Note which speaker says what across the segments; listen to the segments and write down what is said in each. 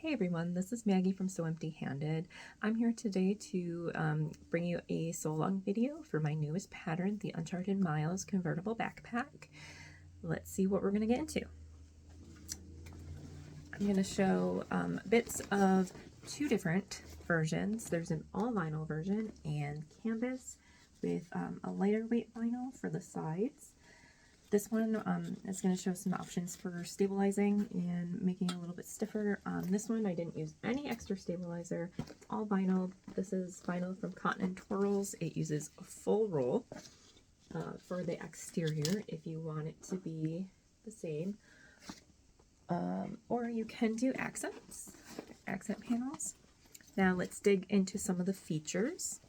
Speaker 1: Hey everyone, this is Maggie from So Empty Handed. I'm here today to bring you a sew along video for my newest pattern, the Uncharted Miles convertible backpack. Let's see what we're going to get into. I'm going to show bits of two different versions. There's an all vinyl version and canvas with a lighter weight vinyl for the sides. This one is going to show some options for stabilizing and making it a little bit stiffer. This one I didn't use any extra stabilizer. It's all vinyl. This is vinyl from Cotton & Twirls. It uses a full roll for the exterior if you want it to be the same. Or you can do accent panels. Now let's dig into some of the features.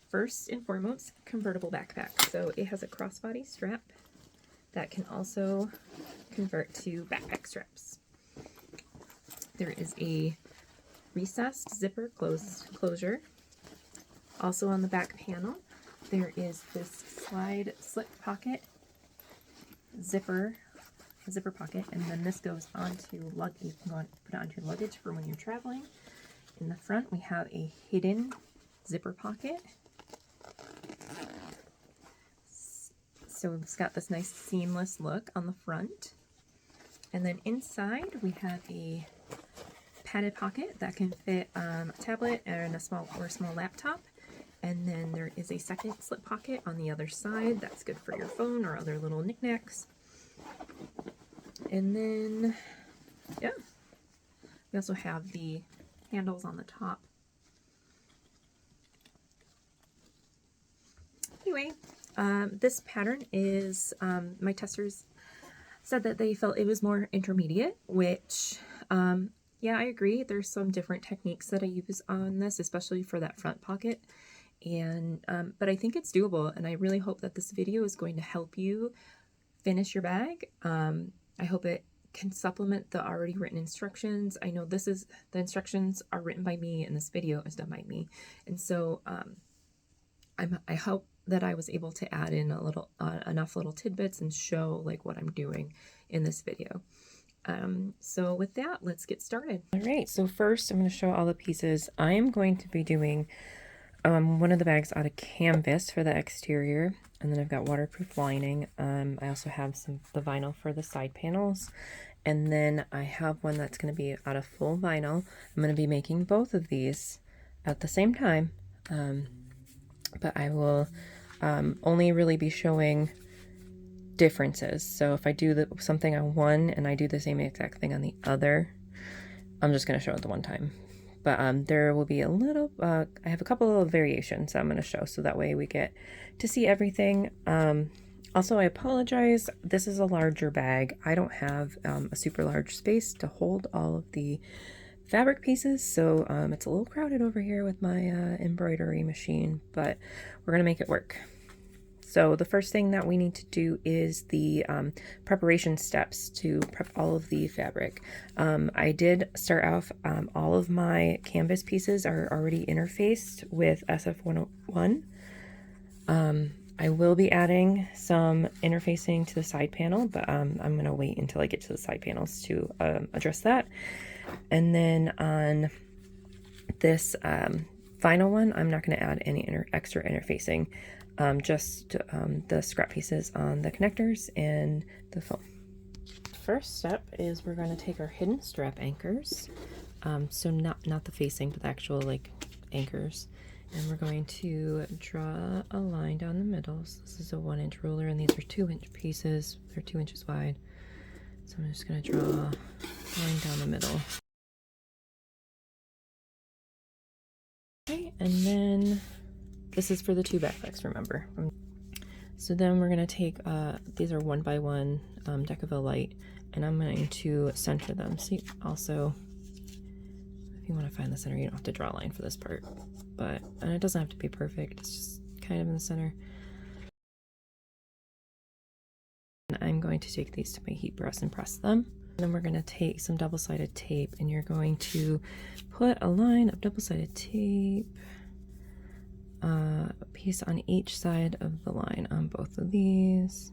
Speaker 1: First and foremost, convertible backpack. So it has a crossbody strap that can also convert to backpack straps. There is a recessed zipper closure. Also on the back panel, there is this slide slip pocket zipper pocket, and then this goes onto luggage. You can put it onto luggage for when you're traveling. In the front, we have a hidden zipper pocket. So it's got this nice seamless look on the front. And then inside we have a padded pocket that can fit a tablet and a small laptop. And then there is a second slip pocket on the other side that's good for your phone or other little knickknacks. And then, yeah, we also have the handles on the top. Anyway, this pattern is, my testers said that they felt it was more intermediate, which, yeah, I agree. There's some different techniques that I use on this, especially for that front pocket. And, but I think it's doable, and I really hope that this video is going to help you finish your bag. I hope it can supplement the already written instructions. I know the instructions are written by me and this video is done by me. And so, I hope that I was able to add in a little, enough little tidbits and show like what I'm doing in this video. So with that, let's get started. All right, so first I'm going to show all the pieces. I am going to be doing one of the bags out of canvas for the exterior, and then I've got waterproof lining. I also have the vinyl for the side panels, and then I have one that's going to be out of full vinyl. I'm going to be making both of these at the same time, but I will only really be showing differences. So if I do something on one and I do the same exact thing on the other, I'm just going to show it the one time. But there will be a little, I have a couple of variations that I'm going to show, so that way we get to see everything. Also, I apologize, this is a larger bag. I don't have a super large space to hold all of the fabric pieces, so it's a little crowded over here with my embroidery machine, but we're going to make it work. So the first thing that we need to do is the preparation steps to prep all of the fabric. I did start off, all of my canvas pieces are already interfaced with SF101. I will be adding some interfacing to the side panel, but I'm going to wait until I get to the side panels to address that. And then on this final one, I'm not going to add any extra interfacing. Just the scrap pieces on the connectors and the foam. First step is we're going to take our hidden strap anchors, so not the facing, but the actual like anchors, and we're going to draw a line down the middle. So this is a 1-inch ruler, and these are 2-inch pieces. They're 2 inches wide. So I'm just going to draw a line down the middle. Okay, and then this is for the two backpacks, remember. So then we're going to take, these are 1x1 Decaville light, and I'm going to center them. See, also, if you want to find the center, you don't have to draw a line for this part. And it doesn't have to be perfect, it's just kind of in the center. And I'm going to take these to my heat press and press them. And then we're going to take some double-sided tape, and you're going to put a line of double-sided tape, a piece on each side of the line on both of these.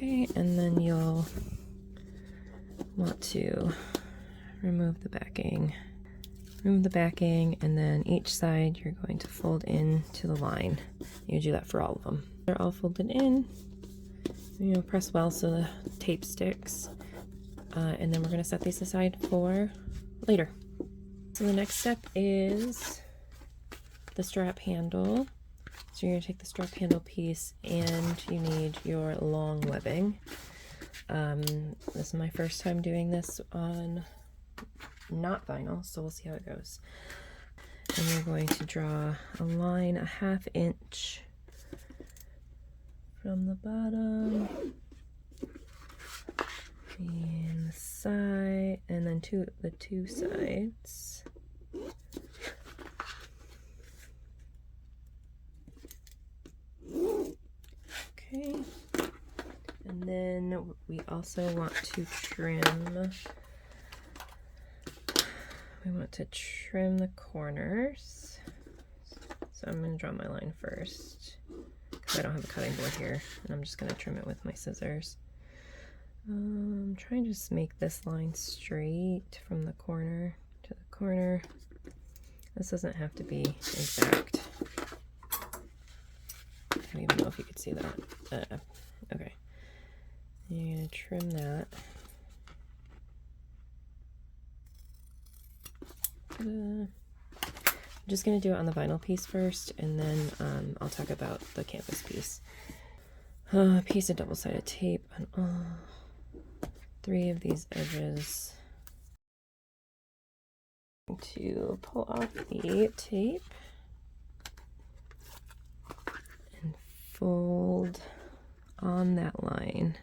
Speaker 1: Okay, and then you'll want to remove the backing. Remove the backing, and then each side you're going to fold in to the line. You do that for all of them. They're all folded in. You know, press well so the tape sticks. And then we're going to set these aside for later. So the next step is the strap handle. So you're going to take the strap handle piece, and you need your long webbing. This is my first time doing this on not vinyl, so we'll see how it goes. And we're going to draw a line 1/2 inch from the bottom and the side, and then the two sides. Okay, and then we also want to trim. We want to trim the corners. So I'm going to draw my line first because I don't have a cutting board here, and I'm just going to trim it with my scissors. I'm trying to just make this line straight from the corner to the corner. This doesn't have to be exact. I don't even know if you could see that. Okay. You're going to trim that. I'm just going to do it on the vinyl piece first, and then I'll talk about the canvas piece. A piece of double-sided tape on all 3 of these edges. I'm going to pull off the tape and fold on that line.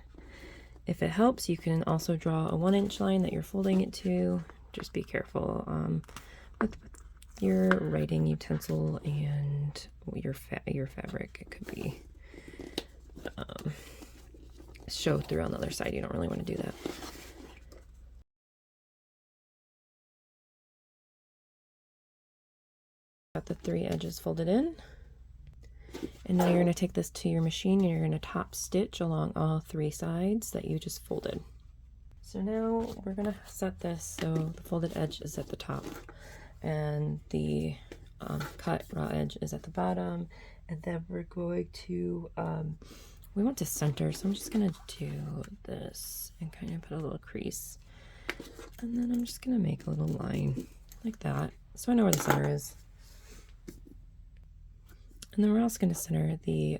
Speaker 1: If it helps, you can also draw a 1-inch line that you're folding it to. Just be careful with your writing utensil and your fabric. It could be show through on the other side. You don't really want to do that. Got the 3 edges folded in, and now you're going to take this to your machine and you're going to top stitch along all 3 sides that you just folded. So now we're going to set this so the folded edge is at the top and the cut raw edge is at the bottom, and then we're going to we want to center, so I'm just going to do this and kind of put a little crease, and then I'm just going to make a little line like that so I know where the center is. And then we're also going to center the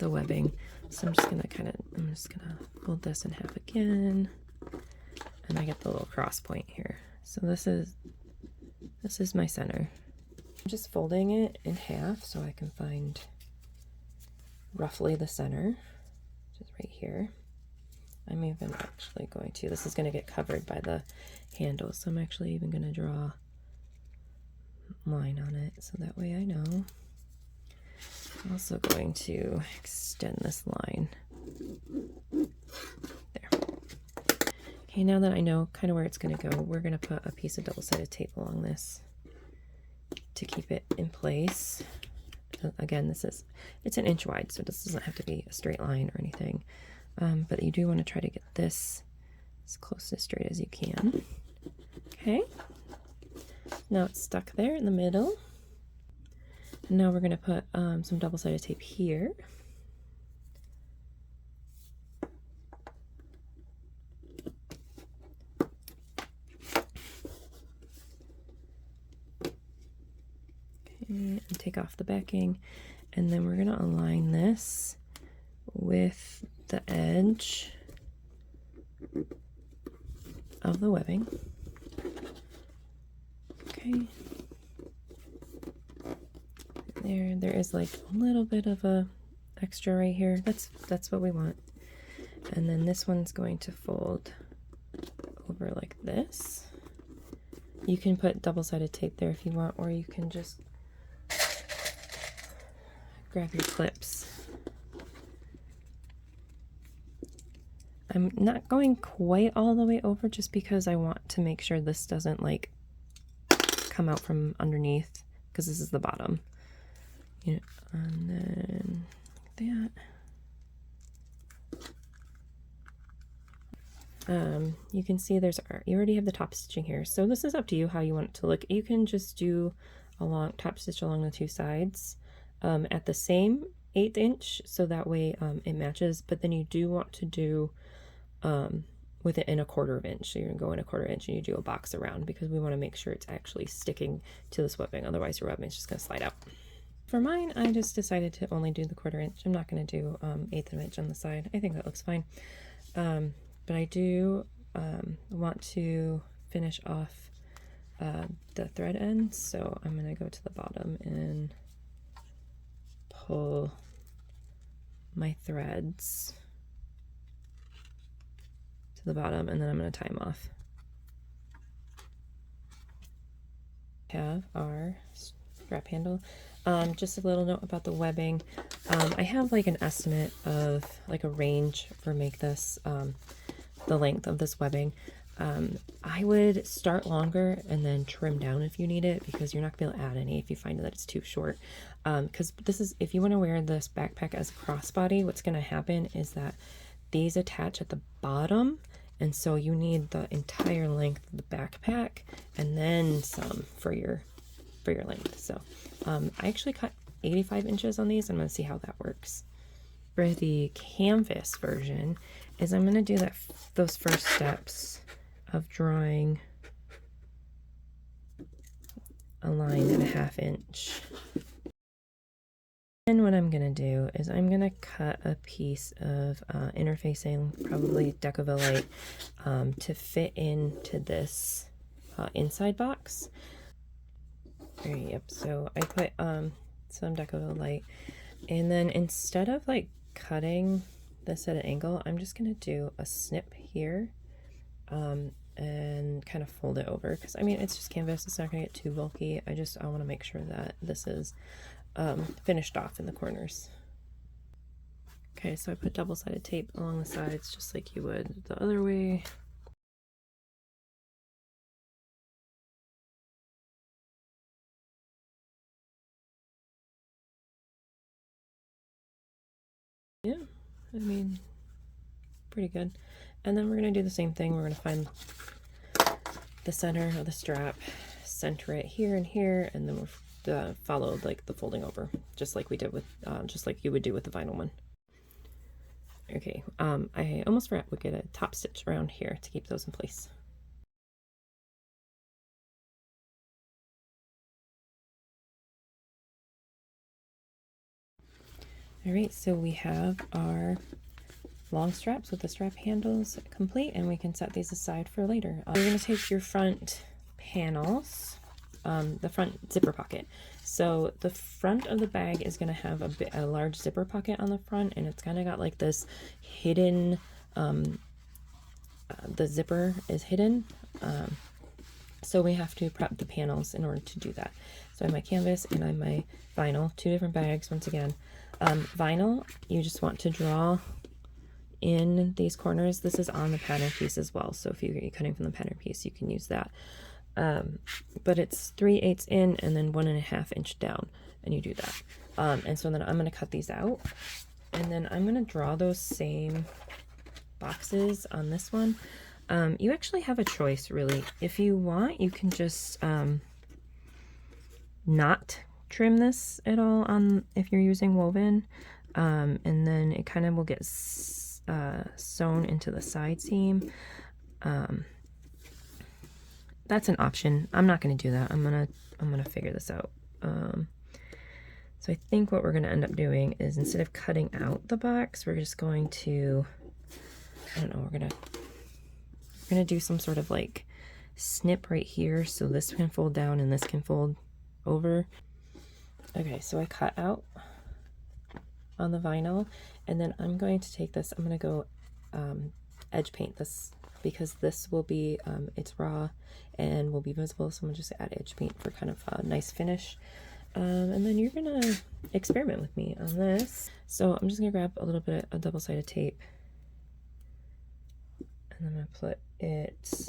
Speaker 1: webbing. So I'm just gonna fold this in half again, and I get the little cross point here. So this is my center. I'm just folding it in half so I can find roughly the center, which is right here. I'm even actually going to, this is going to get covered by the handle, so I'm actually even going to draw a line on it so that way I know. I'm also going to extend this line. There. Okay, now that I know kind of where it's going to go, we're going to put a piece of double-sided tape along this to keep it in place. Again, it's 1 inch wide, so this doesn't have to be a straight line or anything. But you do want to try to get this as close to straight as you can. Okay. Now it's stuck there in the middle. And now we're going to put some double-sided tape here. Okay, and take off the backing. And then we're going to align this with the edge of the webbing. Okay. There is like a little bit of a extra right here. That's what we want. And then this one's going to fold over like this. You can put double-sided tape there if you want, or you can just grab your clips. I'm not going quite all the way over just because I want to make sure this doesn't like come out from underneath, because this is the bottom. You know, and then like that. You can see you already have the top stitching here. So this is up to you how you want it to look. You can just do a long top stitch along the two sides at the same 1/8 inch, so that way it matches, but then you do want to do with it in a 1/4 inch. So you're gonna go in a 1/4 inch and you do a box around, because we want to make sure it's actually sticking to this webbing, otherwise your webbing is just gonna slide out. For mine, I just decided to only do the 1/4 inch. I'm not gonna do 1/8 inch on the side. I think that looks fine. But I do want to finish off the thread ends, so I'm going to go to the bottom and pull my threads to the bottom, and then I'm going to tie them off. We have our strap handle. Just a little note about the webbing. I have like an estimate of like a range for the length of this webbing. I would start longer and then trim down if you need it, because you're not gonna be able to add any if you find that it's too short. Because if you want to wear this backpack as a crossbody, what's going to happen is that these attach at the bottom, and so you need the entire length of the backpack and then some for your length. So I actually cut 85 inches on these. I'm going to see how that works. For the canvas version is I'm going to do those first steps of drawing a line at a 1/2 inch. And what I'm going to do is I'm going to cut a piece of interfacing, probably Decovillite, to fit into this inside box. Yep, so I put some Decovillite, and then instead of like cutting this at an angle, I'm just going to do a snip here and kind of fold it over, because I mean it's just canvas, it's not going to get too bulky. I want to make sure that this is finished off in the corners. Okay, so I put double-sided tape along the sides just like you would the other way. Yeah, I mean, pretty good. And then we're going to do the same thing. We're going to find the center of the strap, center it here and here, and then we'll follow like the folding over, just like we did with, just like you would do with the vinyl one. Okay, I almost forgot we get a top stitch around here to keep those in place. All right, so we have our long straps with the strap handles complete, and we can set these aside for later. You're going to take your front panels, the front zipper pocket. So the front of the bag is going to have a large zipper pocket on the front, and it's kind of got like this hidden, the zipper is hidden. So we have to prep the panels in order to do that. So I have my canvas and I have my vinyl, 2 different bags once again. Vinyl, you just want to draw in these corners. This is on the pattern piece as well, so if you're cutting from the pattern piece, you can use that. But it's 3/8 in and then 1.5 inch down, and you do that. And so then I'm going to cut these out, and then I'm going to draw those same boxes on this one. You actually have a choice, really. If you want, you can just not trim this at all on if you're using woven, and then it kind of will get sewn into the side seam. That's an option. I'm not going to do that. I'm gonna figure this out. So I think what we're going to end up doing is, instead of cutting out the box, we're just going to, I don't know, we're gonna do some sort of like snip right here, so this can fold down and this can fold over. Okay, so I cut out on the vinyl, and then I'm going to take this, I'm going to go edge paint this, because this will be, it's raw and will be visible, so I'm going to just add edge paint for kind of a nice finish. And then you're going to experiment with me on this. So I'm just going to grab a little bit of double-sided tape, and I'm going to put it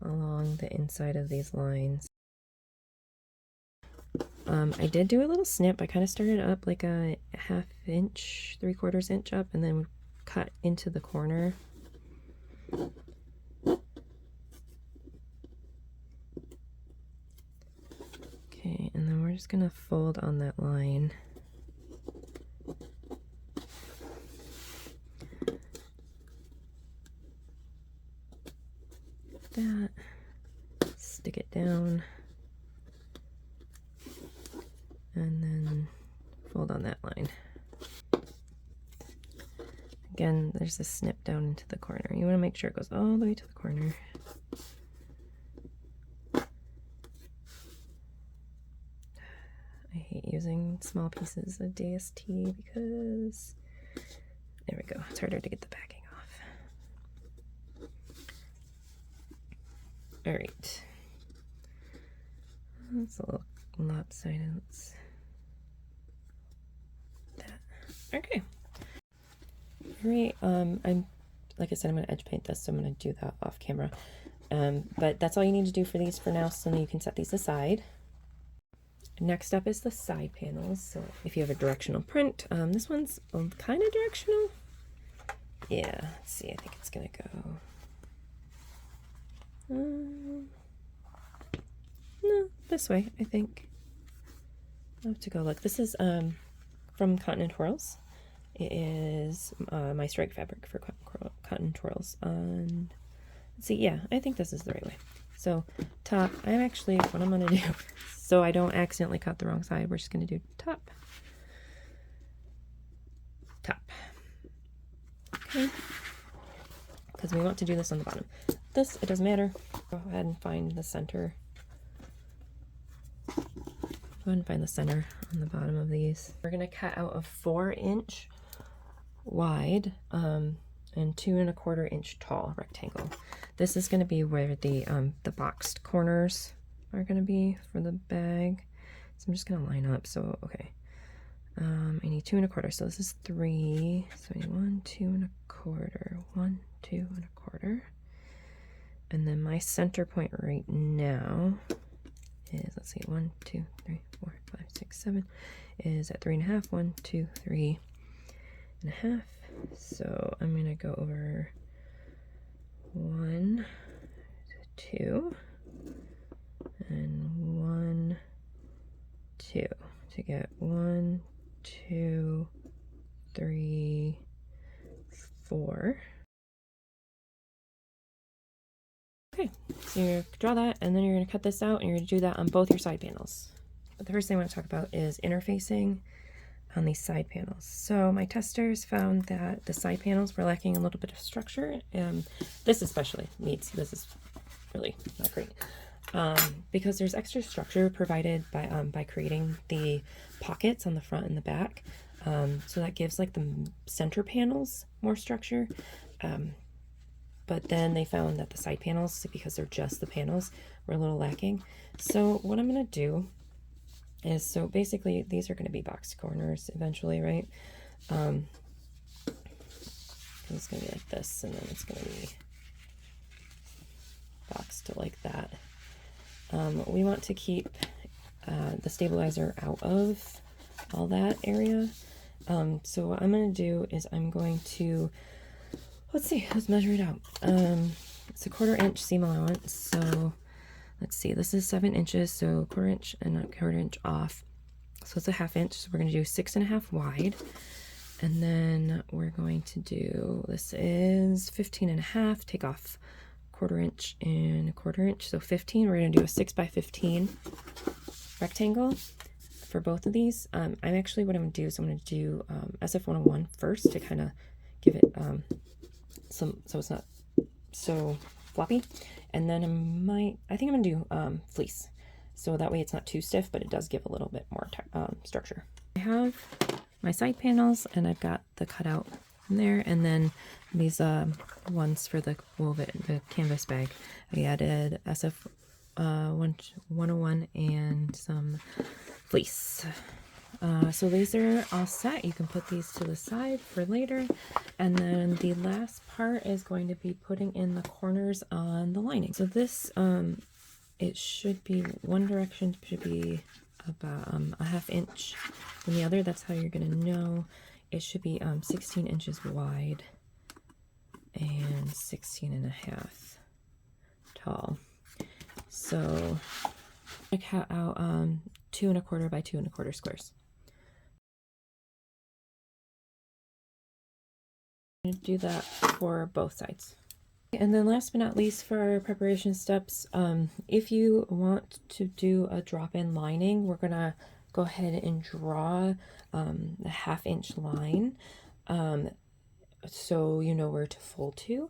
Speaker 1: along the inside of these lines. I did do a little snip. I kind of started up like a 1/2 inch, 3/4 inch up, and then cut into the corner. Okay, and then we're just gonna fold on that line. That, stick it down, and then fold on that line. Again, there's a snip down into the corner. You want to make sure it goes all the way to the corner. I hate using small pieces of DST because, there we go, it's harder to get the backing off. All right. That's a little lopsided. That. Okay. All right. I'm, like I said, I'm going to edge paint this, so I'm going to do that off camera. But that's all you need to do for these for now, so then you can set these aside. Next up is the side panels. So if you have a directional print, this one's kind of directional. Yeah, let's see, I think it's gonna go no, this way, I think. I'll have to go look. This is from Cotton and Twirls. It is my strike fabric for Cotton Twirls. Let's see, yeah, I think this is the right way. So top, I'm actually, what I'm gonna do, so I don't accidentally cut the wrong side, we're just gonna do top. Okay, because we want to do this on the bottom. This, it doesn't matter. Go ahead and find the center. Go ahead and find the center on the bottom of these. We're gonna cut out a 4-inch wide and 2 1/4 inch tall rectangle. This is going to be where the boxed corners are going to be for the bag. So I'm just going to line up. So okay, I need 2 1/4. So this is 3. So I need 1 2 1/4, 1 2 1/4, and then my center point right now is, let's see, 1 2 3 4 5 6 7 is at 3 1/2. 1 2 3 1/2. So I'm gonna go over 1 2 and 1 2 to get 1 2 3 4. Okay, so you're gonna draw that, and then you're gonna cut this out, and you're gonna do that on both your side panels. But the first thing I want to talk about is interfacing on these side panels. So my testers found that the side panels were lacking a little bit of structure. This especially needs, this is really not great. Because there's extra structure provided by creating the pockets on the front and the back. So that gives like the center panels more structure. But then they found that the side panels, because they're just the panels, were a little lacking. So what I'm gonna do is, so basically these are going to be box corners eventually, right? It's going to be like this, and then it's going to be boxed to like that. We want to keep the stabilizer out of all that area. So what I'm going to do is I'm going to, let's see, let's measure it out. It's a 1/4 inch seam allowance, so let's see, this is 7 inches, so 1/4 inch and a 1/4 inch off. So it's a 1/2 inch. So we're going to do 6 1/2 wide. And then we're going to do, this is 15 1/2, take off 1/4 inch and 1/4 inch. So 15, we're going to do a 6 by 15 rectangle for both of these. I'm actually, what I'm going to do is I'm going to do SF101 first to kind of give it so it's not so floppy. And then I think I'm gonna do fleece, so that way it's not too stiff, but it does give a little bit more structure. I have my side panels, and I've got the cutout in there, and then these ones for the woven, the canvas bag. I added SF 101 and some fleece. So these are all set. You can put these to the side for later. And then the last part is going to be putting in the corners on the lining. So this, it should be, one direction should be about a 1/2 inch from the other. That's how you're going to know. It should be 16 inches wide and 16.5 tall. So I cut out 2¼ by 2¼ squares. I'm going to do that for both sides. And then last but not least for our preparation steps, if you want to do a drop-in lining, we're going to go ahead and draw a 1/2 inch line so you know where to fold to.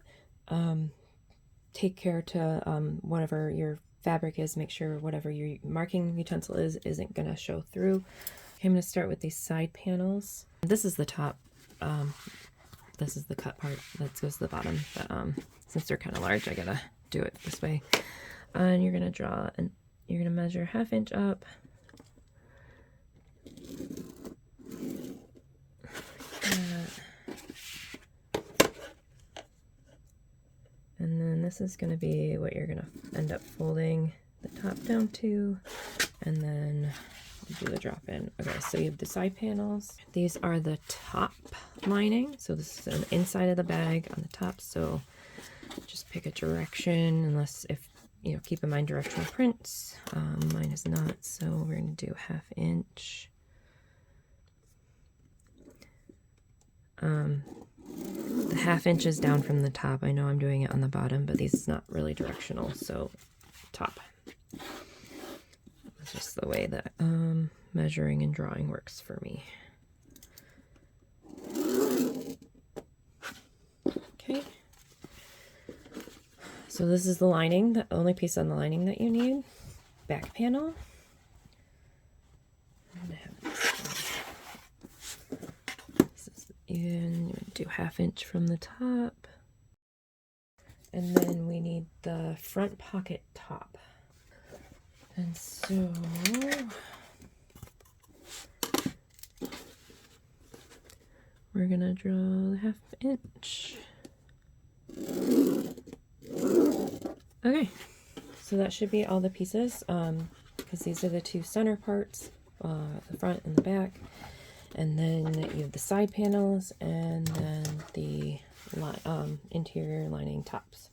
Speaker 1: Take care to whatever your fabric is, make sure whatever your marking utensil is isn't going to show through. Okay, I'm going to start with these side panels. This is the top. This is the cut part that goes to the bottom, but since they're kind of large, I gotta do it this way. And you're gonna draw, and you're gonna measure 1/2 inch up. And then this is gonna be what you're gonna end up folding the top down to, and then do the drop in. Okay, so you have the side panels. These are the top lining. So this is an inside of the bag on the top. So just pick a direction, unless if you know, keep in mind directional prints. Mine is not, so we're going to do 1/2 inch. The 1/2 inch is down from the top. I know I'm doing it on the bottom, but these is not really directional, so top. It's just the way that measuring and drawing works for me. Okay. So this is the lining, the only piece on the lining that you need. Back panel. I'm gonna have this is even, you do 1/2 inch from the top. And then we need the front pocket top. And so we're gonna draw the 1/2 inch. Okay, so that should be all the pieces, because these are the two center parts, the front and the back, and then you have the side panels, and then the interior lining tops.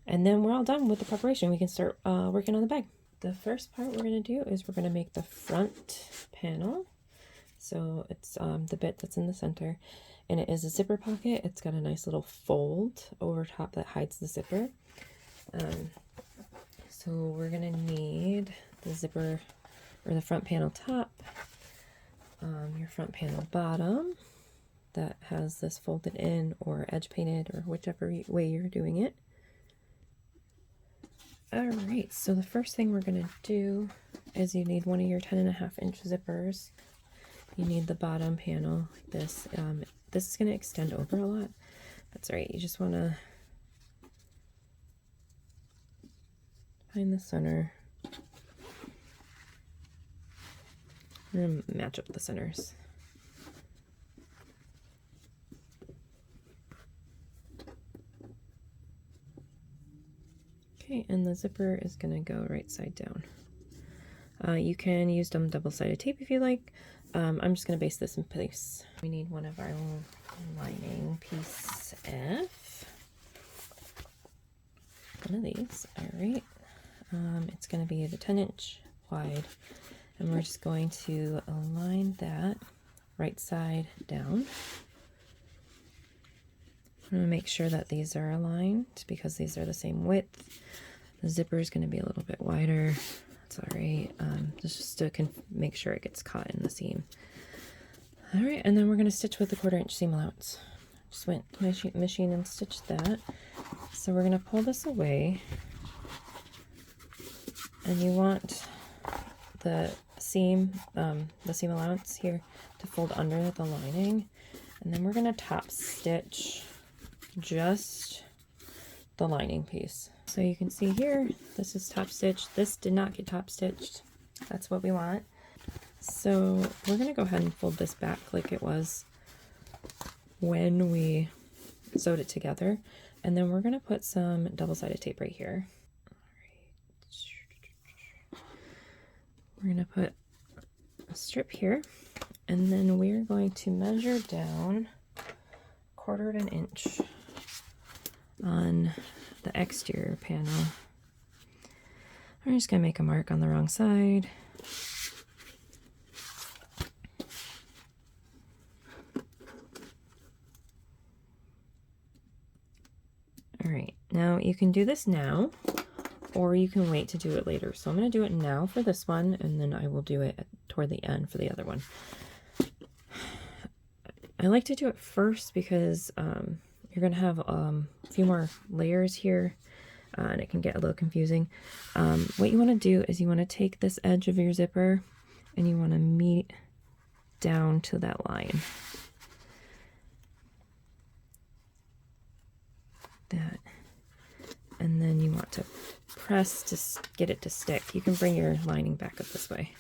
Speaker 1: And then we're all done with the preparation. We can start working on the bag. The first part we're going to do is we're going to make the front panel. So it's the bit that's in the center, and it is a zipper pocket. It's got a nice little fold over top that hides the zipper. So we're going to need the zipper or the front panel top, your front panel bottom that has this folded in or edge painted or whichever way you're doing it. Alright, so the first thing we're going to do is you need one of your 10.5 inch zippers. You need the bottom panel like this. This is going to extend over a lot. That's right, you just want to find the center and match up the centers. Okay, and the zipper is going to go right side down. You can use some double-sided tape if you like. I'm just going to base this in place. We need one of our lining piece F. One of these. Alright. It's going to be the 10 inch wide. And we're just going to align that right side down. I'm going to make sure that these are aligned because these are the same width. The zipper is going to be a little bit wider. That's alright. Just to make sure it gets caught in the seam. Alright, and then we're going to stitch with the 1/4 inch seam allowance. Just went to my machine and stitched that. So we're going to pull this away. And you want the seam allowance here to fold under the lining. And then we're going to top stitch just the lining piece. So you can see here, this is top stitched. This did not get top stitched. That's what we want. So we're going to go ahead and fold this back like it was when we sewed it together. And then we're going to put some double-sided tape right here. We're going to put a strip here, and then we're going to measure down 1/4 inch on the exterior panel. I'm just going to make a mark on the wrong side. All right, now you can do this now, or you can wait to do it later. So I'm going to do it now for this one, and then I will do it toward the end for the other one. I like to do it first because you're going to have a few more layers here, and it can get a little confusing. What you want to do is you want to take this edge of your zipper and you want to meet down to that line. That. And then you want to press to get it to stick. You can bring your lining back up this way.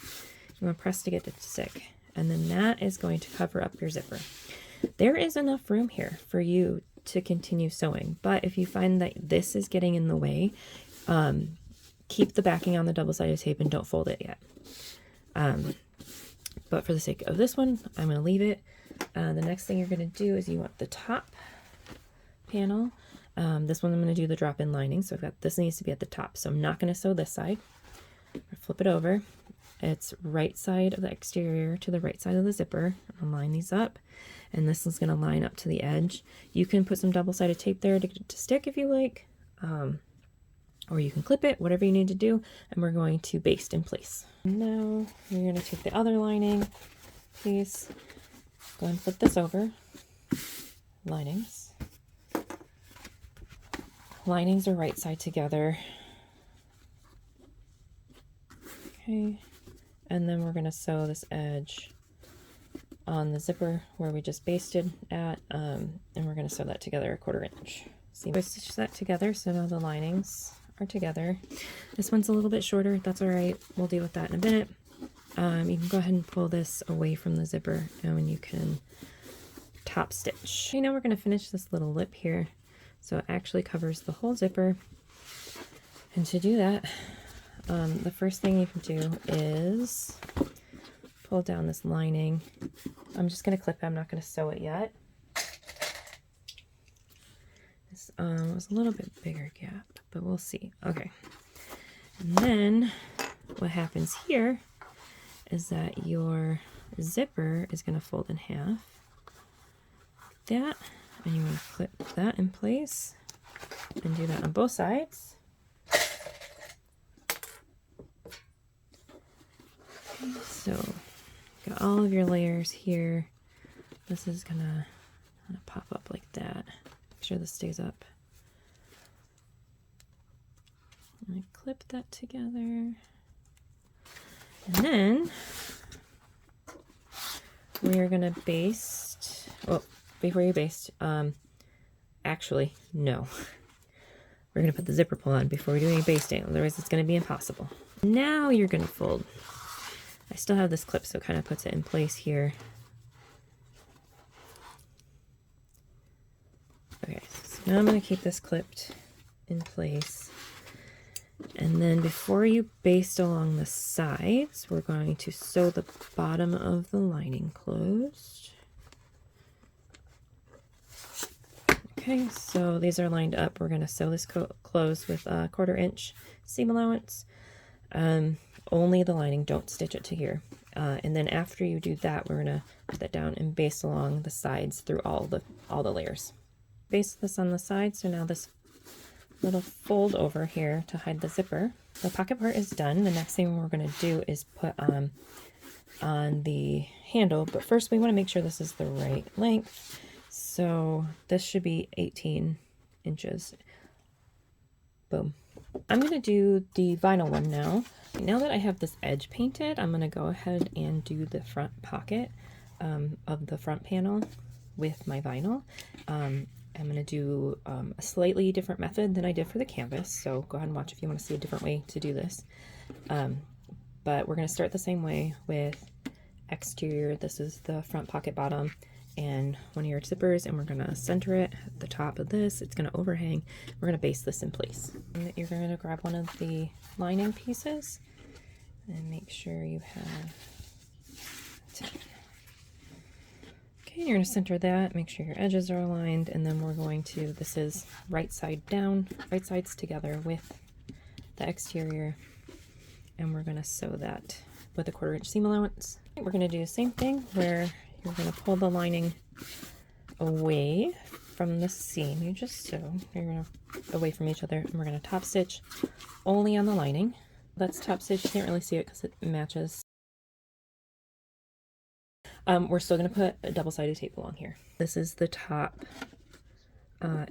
Speaker 1: You want to press to get it to stick. And then that is going to cover up your zipper. There is enough room here for you to continue sewing, but if you find that this is getting in the way, keep the backing on the double-sided tape and don't fold it yet. But for the sake of this one, I'm going to leave it. The next thing you're going to do is you want the top panel. This one I'm going to do the drop-in lining, so I've got this needs to be at the top, so I'm not going to sew this side. Flip it over. It's right side of the exterior to the right side of the zipper. I'll line these up, and this is going to line up to the edge. You can put some double-sided tape there to get it to stick if you like, or you can clip it, whatever you need to do, and we're going to baste in place. Now you're going to take the other lining piece, go and flip this over. Linings. Linings are right side together. Okay. And then we're going to sew this edge on the zipper where we just basted at, and we're going to sew that together 1/4 inch. See, I stitch that together so now the linings are together. This one's a little bit shorter. That's all right. We'll deal with that in a minute. You can go ahead and pull this away from the zipper, and you can top stitch. Okay, now we're going to finish this little lip here, so it actually covers the whole zipper. And to do that, the first thing you can do is pull down this lining. I'm just going to clip it. I'm not going to sew it yet. This was a little bit bigger gap, but we'll see. Okay. And then what happens here is that your zipper is going to fold in half like that, and you want to clip that in place and do that on both sides. So got all of your layers here. This is gonna pop up like that. Make sure this stays up. And I clip that together. And then we are gonna baste. Well, before you baste, actually, no. We're gonna put the zipper pull on before we do any basting, otherwise it's gonna be impossible. Now you're gonna fold. I still have this clip, so it kind of puts it in place here. Okay, so now I'm going to keep this clipped in place. And then before you baste along the sides, we're going to sew the bottom of the lining closed. Okay, so these are lined up. We're going to sew this closed with a 1/4 inch seam allowance. Only the lining, don't stitch it to here. And then after you do that, we're gonna put that down and baste along the sides through all the layers. Baste this on the side, so now this little fold over here to hide the zipper. The pocket part is done. The next thing we're gonna do is put on the handle, but first we wanna make sure this is the right length. So this should be 18 inches. Boom. I'm going to do the vinyl one now. Now that I have this edge painted, I'm going to go ahead and do the front pocket of the front panel with my vinyl. I'm going to do a slightly different method than I did for the canvas, so go ahead and watch if you want to see a different way to do this. But we're going to start the same way with exterior. This is the front pocket bottom and one of your zippers, and we're going to center it at the top of this. It's going to overhang. We're going to baste this in place. And you're going to grab one of the lining pieces and make sure you have it. Okay, you're going to center that, make sure your edges are aligned, and then we're going to, this is right side down, right sides together with the exterior, and we're going to sew that with a 1/4 inch seam allowance. We're going to do the same thing where you're going to pull the lining away from the seam. You just sew, you're going to away from each other, and we're going to top stitch only on the lining. That's top stitch, you can't really see it because it matches. We're still going to put a double-sided tape along here. This is the top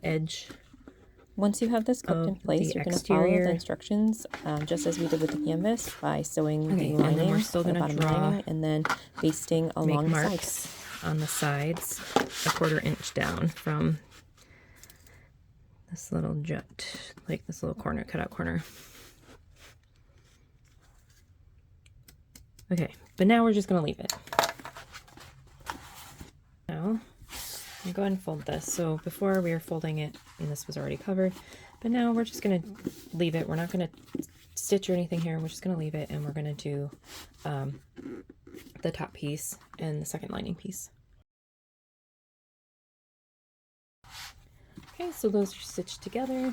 Speaker 1: edge.
Speaker 2: Once you have this clipped in place, you're going to follow the instructions just as we did with the canvas by sewing the lining,
Speaker 1: and then we're still going to draw
Speaker 2: lining, and then basting along the
Speaker 1: marks
Speaker 2: sides.
Speaker 1: On the sides, a 1/4 inch down from this little jut, like this little corner, cutout corner. Okay, but now we're just going to leave it. Now, I'm go ahead and fold this. So before we were folding it, and this was already covered, but now we're just going to leave it. We're not going to stitch or anything here. We're just going to leave it, and we're going to do the top piece and the second lining piece. Okay, so those are stitched together.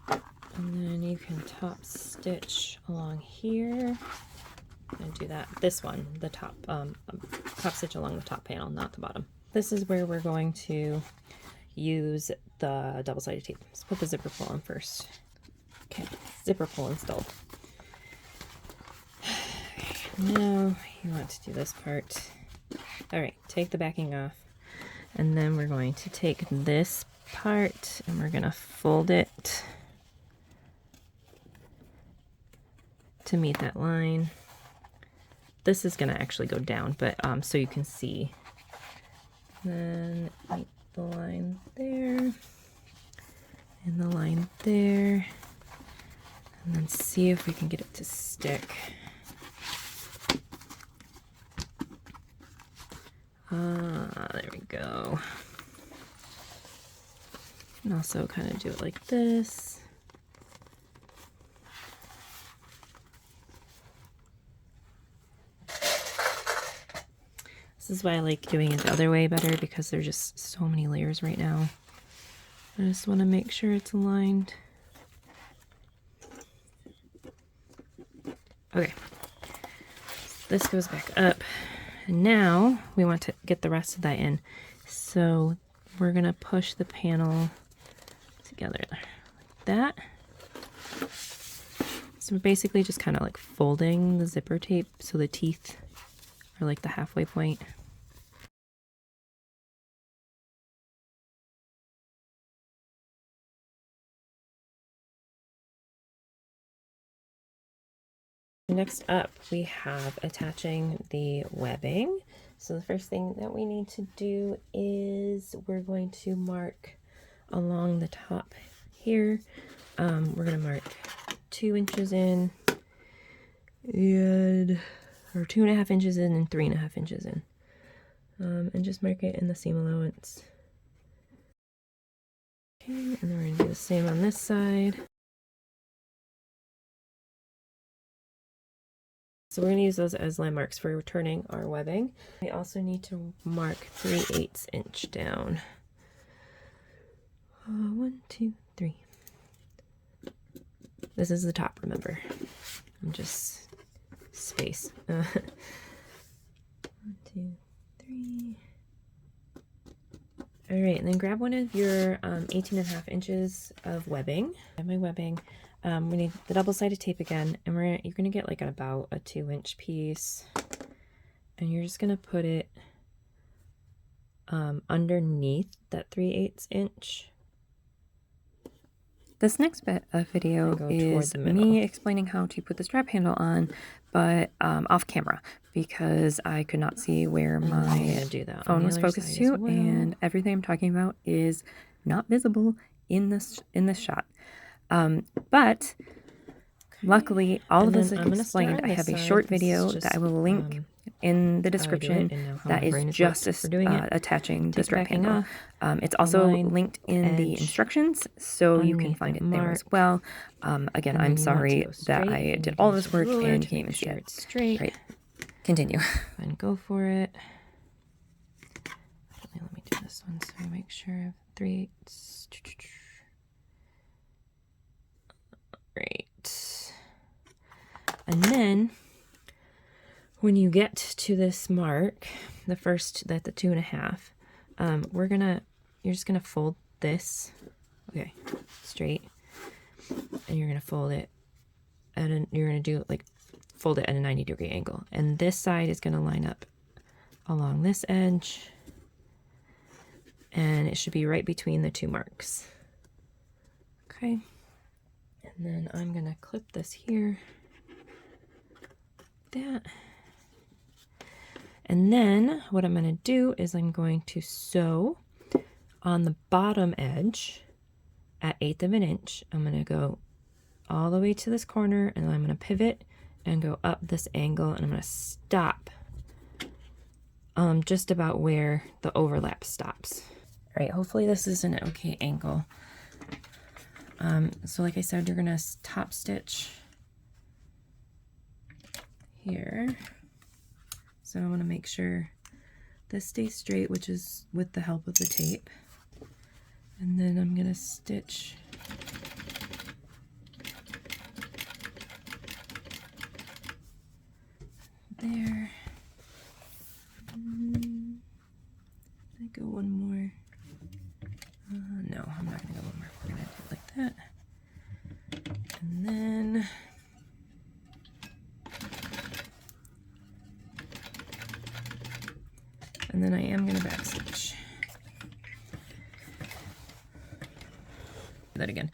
Speaker 1: And then you can top stitch along here. And do that. This one, the top stitch along the top panel, not the bottom. This is where we're going to use the double-sided tape. Let's put the zipper pull on first. Okay, zipper pull installed. Now you want to do this part. All right, take the backing off, and then we're going to take this part and we're going to fold it to meet that line. This is going to actually go down, but so you can see. Then meet the line there, and the line there, and then see if we can get it to stick. There we go. And also kind of do it like this. This is why I like doing it the other way better, because there's just so many layers right now. I just want to make sure it's aligned. Okay, this goes back up, and now we want to get the rest of that in. So we're gonna push the panel together like that. So we're basically just kind of like folding the zipper tape so the teeth are like the halfway point. Next up, we have attaching the webbing. So the first thing that we need to do is we're going to mark along the top here. We're going to mark 2 inches in, and, or 2.5 inches in and 3.5 inches in. And just mark it in the seam allowance. Okay, and then we're going to do the same on this side. So we're going to use those as landmarks for returning our webbing. We also need to mark 3/8 inch down. 1, 2, 3. This is the top, remember. I'm just space. 1, 2, 3. All right, and then grab one of your 18.5 inches of webbing. I have my webbing. We need the double-sided tape again, and you're gonna get like about a 2-inch piece, and you're just gonna put it underneath that 3/8 inch.
Speaker 2: This next bit of video is me explaining how to put the strap handle on, but off camera, because I could not see where my phone was focused to, and everything I'm talking about is not visible in this shot. But luckily, all of this is explained. I have a short video that I will link in the description that is just attaching the strap handle. It's also linked in the instructions, so you can find it there as well. Again, I'm sorry that I did all this work and you can't even see it.
Speaker 1: Straight.
Speaker 2: Right. Continue.
Speaker 1: And go for it. Let me do this one so I make sure I have 3/8. Right. And then when you get to this mark, the 2.5, you're just gonna fold this, okay, straight, and you're gonna fold it fold it at a 90-degree angle, and this side is gonna line up along this edge, and it should be right between the 2 marks. Okay, and then I'm gonna clip this here, like that. And then what I'm going to do is I'm going to sew on the bottom edge at 1/8 of an inch. I'm going to go all the way to this corner, and I'm going to pivot and go up this angle, and I'm going to stop just about where the overlap stops. All right, hopefully this is an okay angle. So like I said, you're going to top stitch here. So I want to make sure this stays straight, which is with the help of the tape. And then I'm going to stitch there. I go one more. No, I'm not going to go one more. We're going to do it like that. And then I am going to back stitch. Do that again.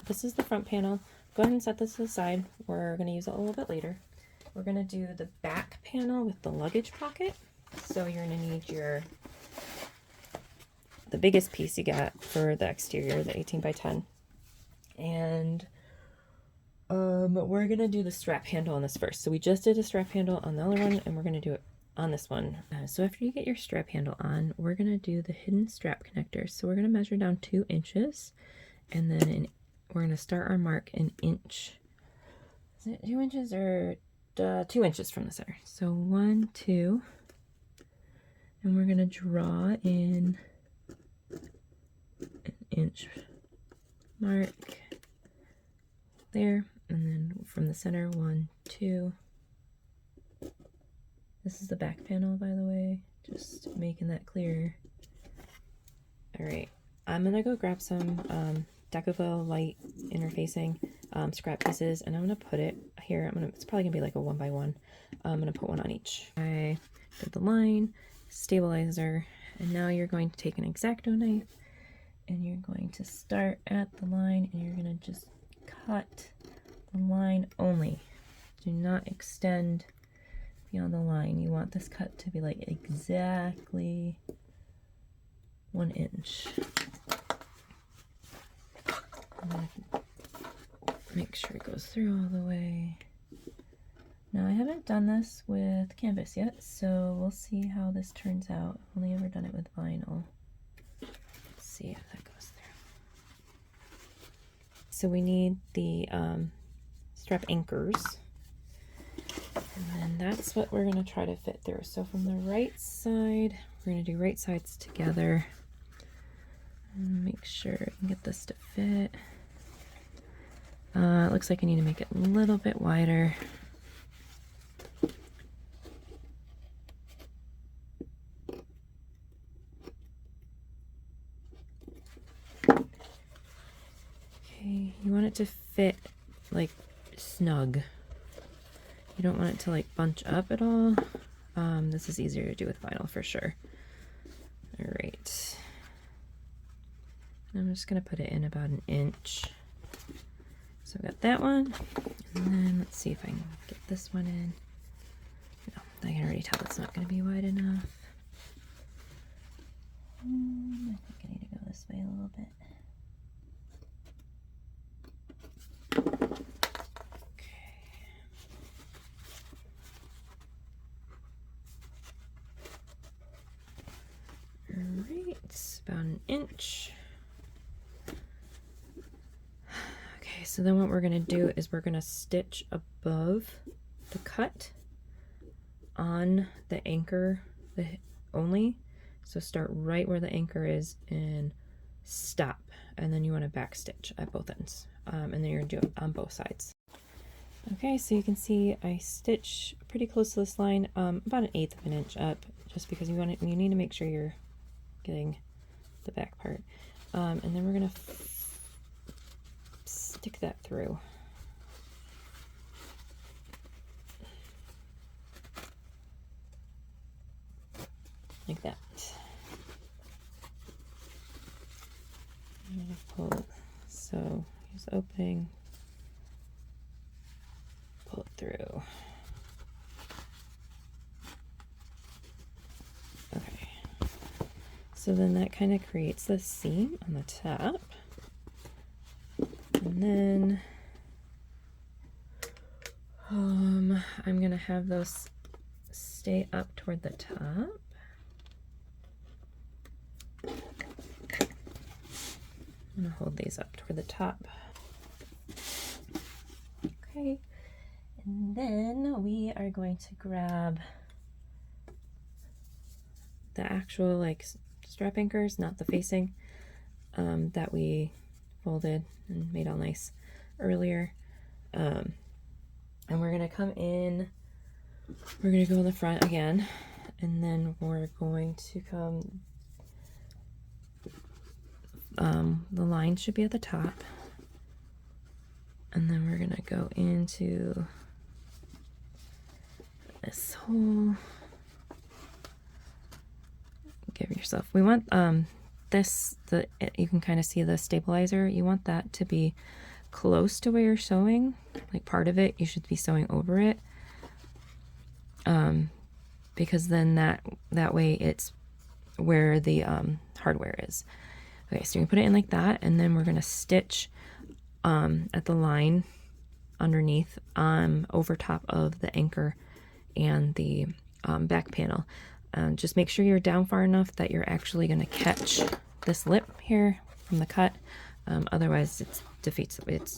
Speaker 1: This is the front panel. Go ahead and set this aside. We're going to use it a little bit later. We're going to do the back panel with the luggage pocket. So you're going to need the biggest piece you got for the exterior, the 18 by 10. And we're going to do the strap handle on this first. So we just did a strap handle on the other one, and we're going to do it on this one. So after you get your strap handle on, we're going to do the hidden strap connector. So we're going to measure down 2 inches, and then we're going to start our mark 1 inch. Is it 2 inches or 2 inches from the center? So 1, 2, and we're going to draw in 1 inch mark there, and then from the center 1, 2. This is the back panel, by the way, just making that clear. All right, I'm gonna go grab some Decovil light interfacing scrap pieces, and I'm gonna put it here. It's probably gonna be like a 1 by 1. I'm gonna put one on each. I did the line, stabilizer, and now you're going to take an X-Acto knife, and you're going to start at the line, and you're gonna just cut the line only. Do not extend beyond the line. You want this cut to be like exactly 1 inch. Make sure it goes through all the way. Now I haven't done this with canvas yet, so we'll see how this turns out. I've only ever done it with vinyl. Let's see if that goes through. So we need the strap anchors, and then that's what we're going to try to fit through. So from the right side, we're going to do right sides together and make sure I can get this to fit. It looks like I need to make it a little bit wider.
Speaker 2: want it to fit like snug. You don't want it to like bunch up at all. This is easier to do with vinyl for sure. All right. I'm just gonna put it in about 1 inch. So I've got that one, and then let's see if I can get this one in. No, I can already tell it's not gonna be wide enough. I think I need to go this way a little bit. Alright, about 1 inch. Okay, so then what we're going to do is we're going to stitch above the cut on the anchor only. So start right where the anchor is and stop. And then you want to back stitch at both ends. And then you're going to do it on both sides. Okay, so you can see I stitch pretty close to this line, about 1/8 of an inch up, just because you need to make sure you're getting the back part. And then we're gonna stick that through. Like that. I'm gonna pull, so here's the opening, pull it through. Okay. So then that kind of creates the seam on the top. And then I'm gonna have those stay up toward the top. I'm gonna hold these up toward the top. Okay, and then we are going to grab the actual like strap anchors, not the facing, that we folded and made all nice earlier. And we're gonna come in, we're gonna go in the front again, and then we're going to come, the line should be at the top, and then we're gonna go into this hole. Give yourself, we want you can kind of see the stabilizer, you want that to be close to where you're sewing, like part of it you should be sewing over it, because then that way it's where the hardware is. Okay, so you can put it in like that, and then we're going to stitch at the line underneath, over top of the anchor and the back panel. Just make sure you're down far enough that you're actually going to catch this lip here from the cut. Otherwise it's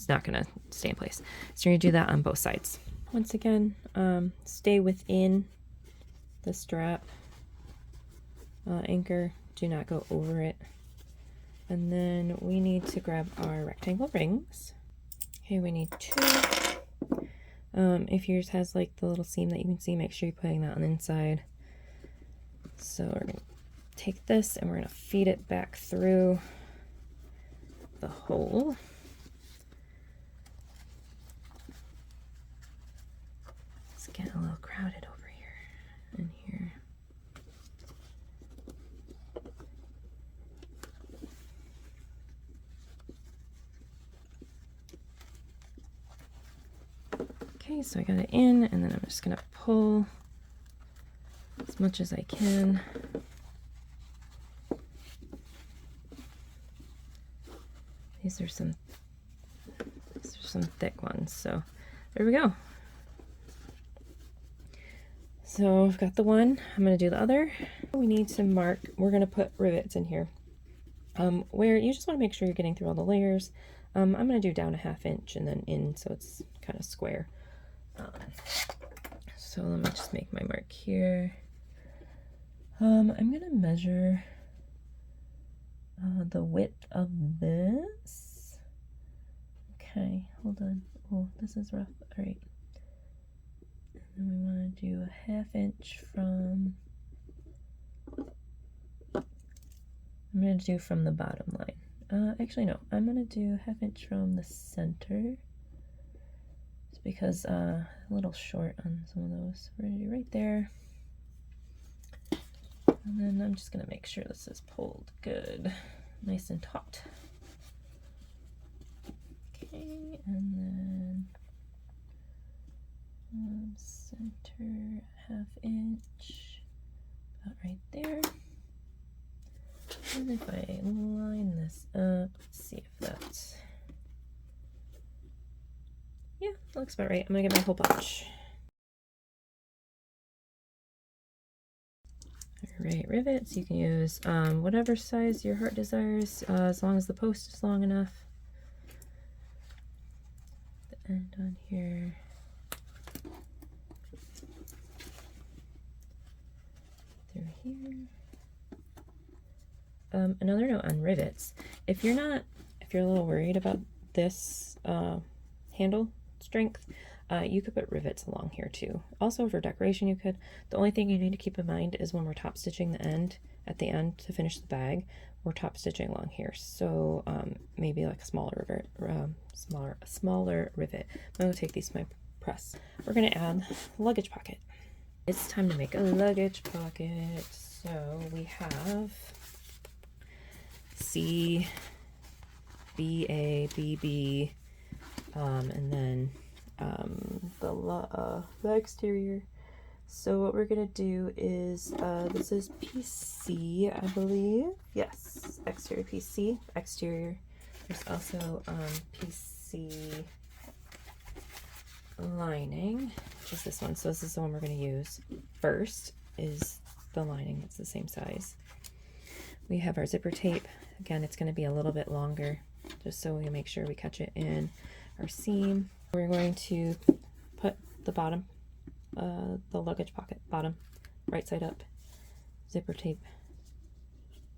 Speaker 2: not going to stay in place. So you're going to do that on both sides. Once again, stay within the strap anchor. Do not go over it. And then we need to grab our rectangle rings. Okay, we need 2. If yours has like the little seam that you can see, make sure you're putting that on the inside. So we're going to take this and we're going to feed it back through the hole. It's getting a little crowded over here and here. Okay, so I got it in, and then I'm just going to pull as much as I can. These are some thick ones, so there we go. So I've got the one, I'm going to do the other. We need to mark, we're going to put rivets in here, where you just want to make sure you're getting through all the layers. I'm going to do down 1/2 inch and then in, so it's kind of square. So let me just make my mark here. I'm going to measure the width of this. Okay, hold on. Oh, this is rough. All right. And then we want to do 1/2 inch from, I'm going to do from the bottom line. Actually no, I'm gonna do 1/2 inch from the center. It's because a little short on some of those. We're gonna do right there. And then I'm just gonna make sure this is pulled good, nice and taut. Okay, and then center 1/2 inch, about right there. And if I line this up, let's see if that's, yeah, looks about right. I'm gonna get my hole punch. Alright, rivets, you can use whatever size your heart desires, as long as the post is long enough. The end on here. Through here. Another note on rivets, if you're a little worried about this handle strength, you could put rivets along here too. Also for decoration you could. The only thing you need to keep in mind is when we're top stitching the end, at the end to finish the bag, we're top stitching along here. So maybe like a smaller rivet, smaller rivet. I'm gonna take these to my press. We're gonna add luggage pocket. It's time to make a luggage pocket. So we have C, B, A, B, B, and then the exterior. So what we're gonna do is this is PC, I believe. Yes, exterior PC, exterior. There's also PC lining, which is this one. So this is the one we're gonna use first. Is the lining? It's the same size. We have our zipper tape. Again, it's going to be a little bit longer, just so we make sure we catch it in our seam. We're going to put the bottom, the luggage pocket bottom, right side up, zipper tape,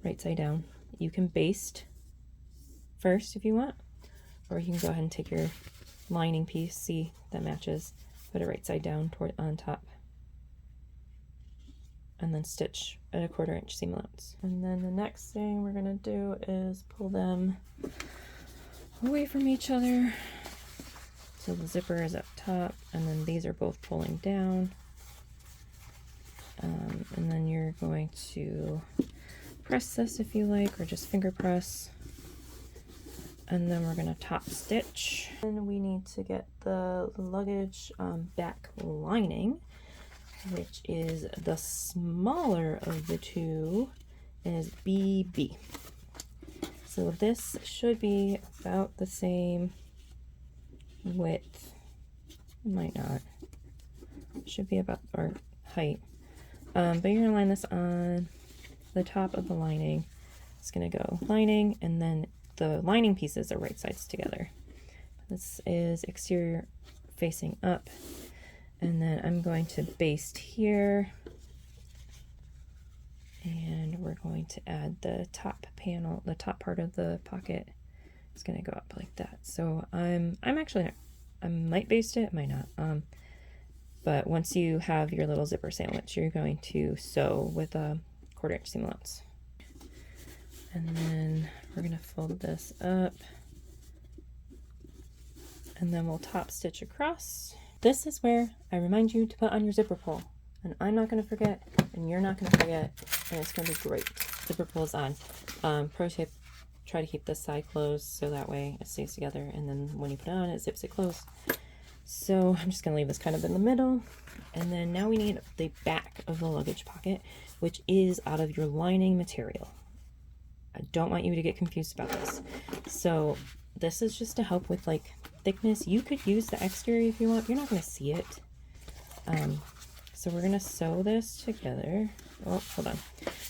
Speaker 2: right side down. You can baste first if you want, or you can go ahead and take your lining piece, see that matches, put it right side down on top, and then stitch at a 1/4 inch seam allowance. And then the next thing we're gonna do is pull them away from each other. So the zipper is up top, and then these are both pulling down. And then you're going to press this if you like, or just finger press. And then we're gonna top stitch. And we need to get the luggage back lining, which is the smaller of the two, is BB. So this should be about the same width. It might not. It should be about our height. But you're gonna line this on the top of the lining. It's gonna go lining, and then the lining pieces are right sides together. This is exterior facing up. And then I'm going to baste here, and we're going to add the top panel, the top part of the pocket. It's going to go up like that. So I'm actually, I might baste it, might not. But once you have your little zipper sandwich, you're going to sew with a 1/4 inch seam allowance. And then we're going to fold this up, and then we'll top stitch across. This is where I remind you to put on your zipper pull, and I'm not going to forget, and you're not going to forget, and it's going to be great. Zipper pull is on. Pro tip, try to keep this side closed so that way it stays together, and then when you put it on, it zips it closed. So I'm just going to leave this kind of in the middle, and then now we need the back of the luggage pocket, which is out of your lining material. I don't want you to get confused about this. So this is just to help with like thickness. You could use the exterior if you want. You're not going to see it. So we're going to sew this together. Oh, hold on.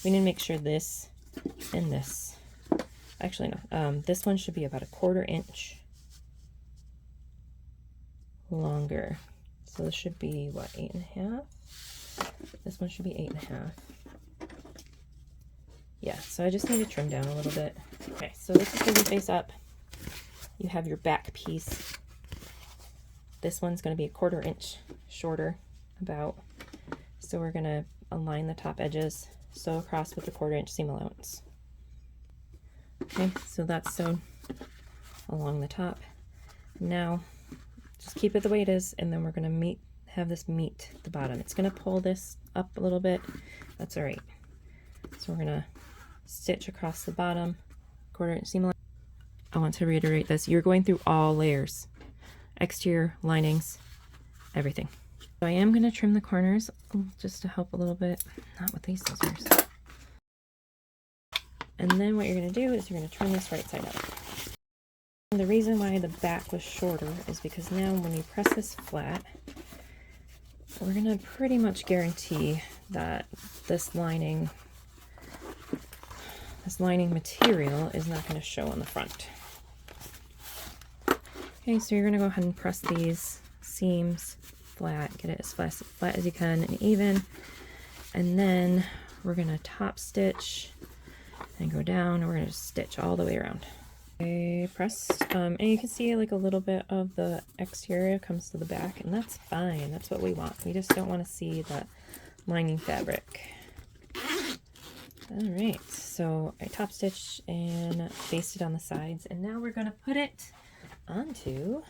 Speaker 2: We need to make sure this and this. Actually, no. This one should be about a 1/4 inch longer. So this should be, what, 8.5? This one should be 8.5. Yeah, so I just need to trim down a little bit. Okay, so this is going to be face up. You have your back piece. This one's going to be a 1/4 inch shorter, about. So we're going to align the top edges, sew across with the 1/4 inch seam allowance. Okay, so that's sewn along the top. Now, just keep it the way it is, and then we're gonna have this meet the bottom. It's gonna pull this up a little bit. That's all right. So we're gonna stitch across the bottom, 1/4 inch seam allowance. I want to reiterate this. You're going through all layers, exterior, linings, everything. So I am gonna trim the corners just to help a little bit, not with these scissors. And then what you're gonna do is you're gonna turn this right side up. And the reason why the back was shorter is because now when you press this flat, we're gonna pretty much guarantee that this lining material is not gonna show on the front. Okay, so you're gonna go ahead and press these seams flat, get it as flat as you can and even. And then we're gonna top stitch and go down, and we're gonna stitch all the way around. Okay, pressed, and you can see like a little bit of the exterior comes to the back, and that's fine. That's what we want. We just don't want to see that lining fabric. All right, so I top stitched and basted on the sides, and now we're gonna put it onto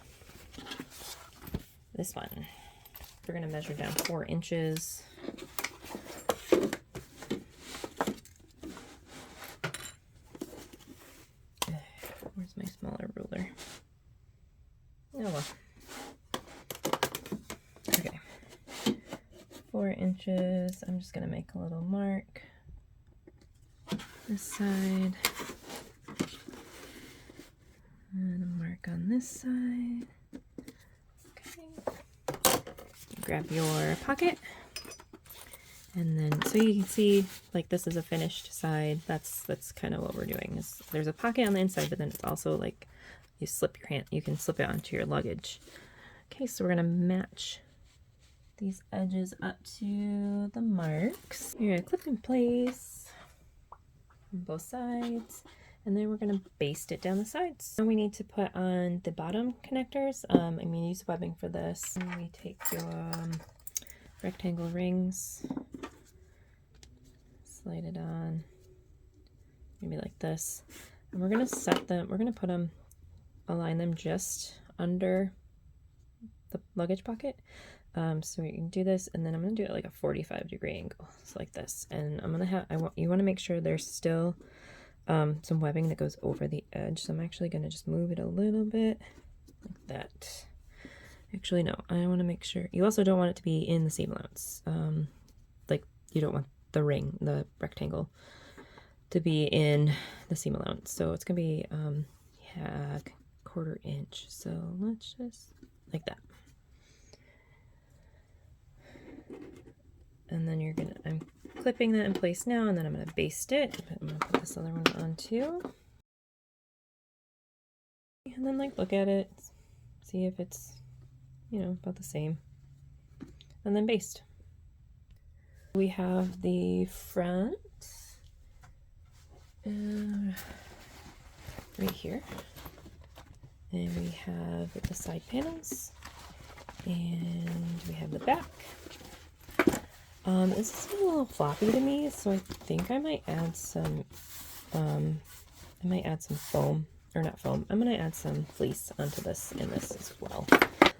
Speaker 2: this one. We're gonna measure down 4 inches. Where's my smaller ruler? Oh well. Okay. 4 inches. I'm just gonna make a little mark. This side. And a mark on this side. Okay. Grab your pocket. And then, so you can see, like, this is a finished side. That's kind of what we're doing. Is there's a pocket on the inside, but then it's also like you slip your hand, you can slip it onto your luggage. Okay, so we're gonna match these edges up to the marks. You're gonna clip in place on both sides, and then we're gonna baste it down the sides. Now we need to put on the bottom connectors. I'm gonna use webbing for this. And we take your rectangle rings, slide it on, maybe like this, and we're gonna set them, we're gonna put them, align them just under the luggage pocket. So we can do this, and then I'm gonna do it like a 45-degree angle, so like this. And I'm gonna have, you want to make sure there's still some webbing that goes over the edge. So I'm actually gonna just move it a little bit like that. Actually, no, I want to make sure. You also don't want it to be in the seam allowance. Like, you don't want the ring, the rectangle, to be in the seam allowance. So it's going to be, yeah, 1/4 inch. So let's just, like that. And then you're going to, I'm clipping that in place now, and then I'm going to baste it. I'm going to put this other one on too. And then, like, look at it, see if it's, you know, about the same, and then baste. We have the front right here, and we have the side panels, and we have the back. This is a little floppy to me, so I think I might add some foam, or not foam, I'm gonna add some fleece onto this in this as well.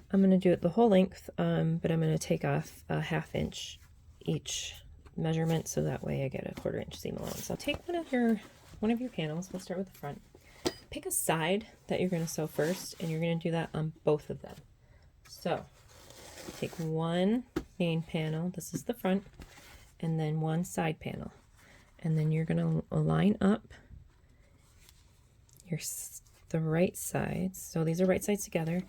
Speaker 2: I'm going to do it the whole length, but I'm going to take off a 1/2 inch each measurement, so that way I get a 1/4 inch seam allowance. I'll take one of your panels. We'll start with the front. Pick a side that you're going to sew first, and you're going to do that on both of them. So take one main panel, this is the front, and then one side panel, and then you're going to line up the right sides. So these are right sides together.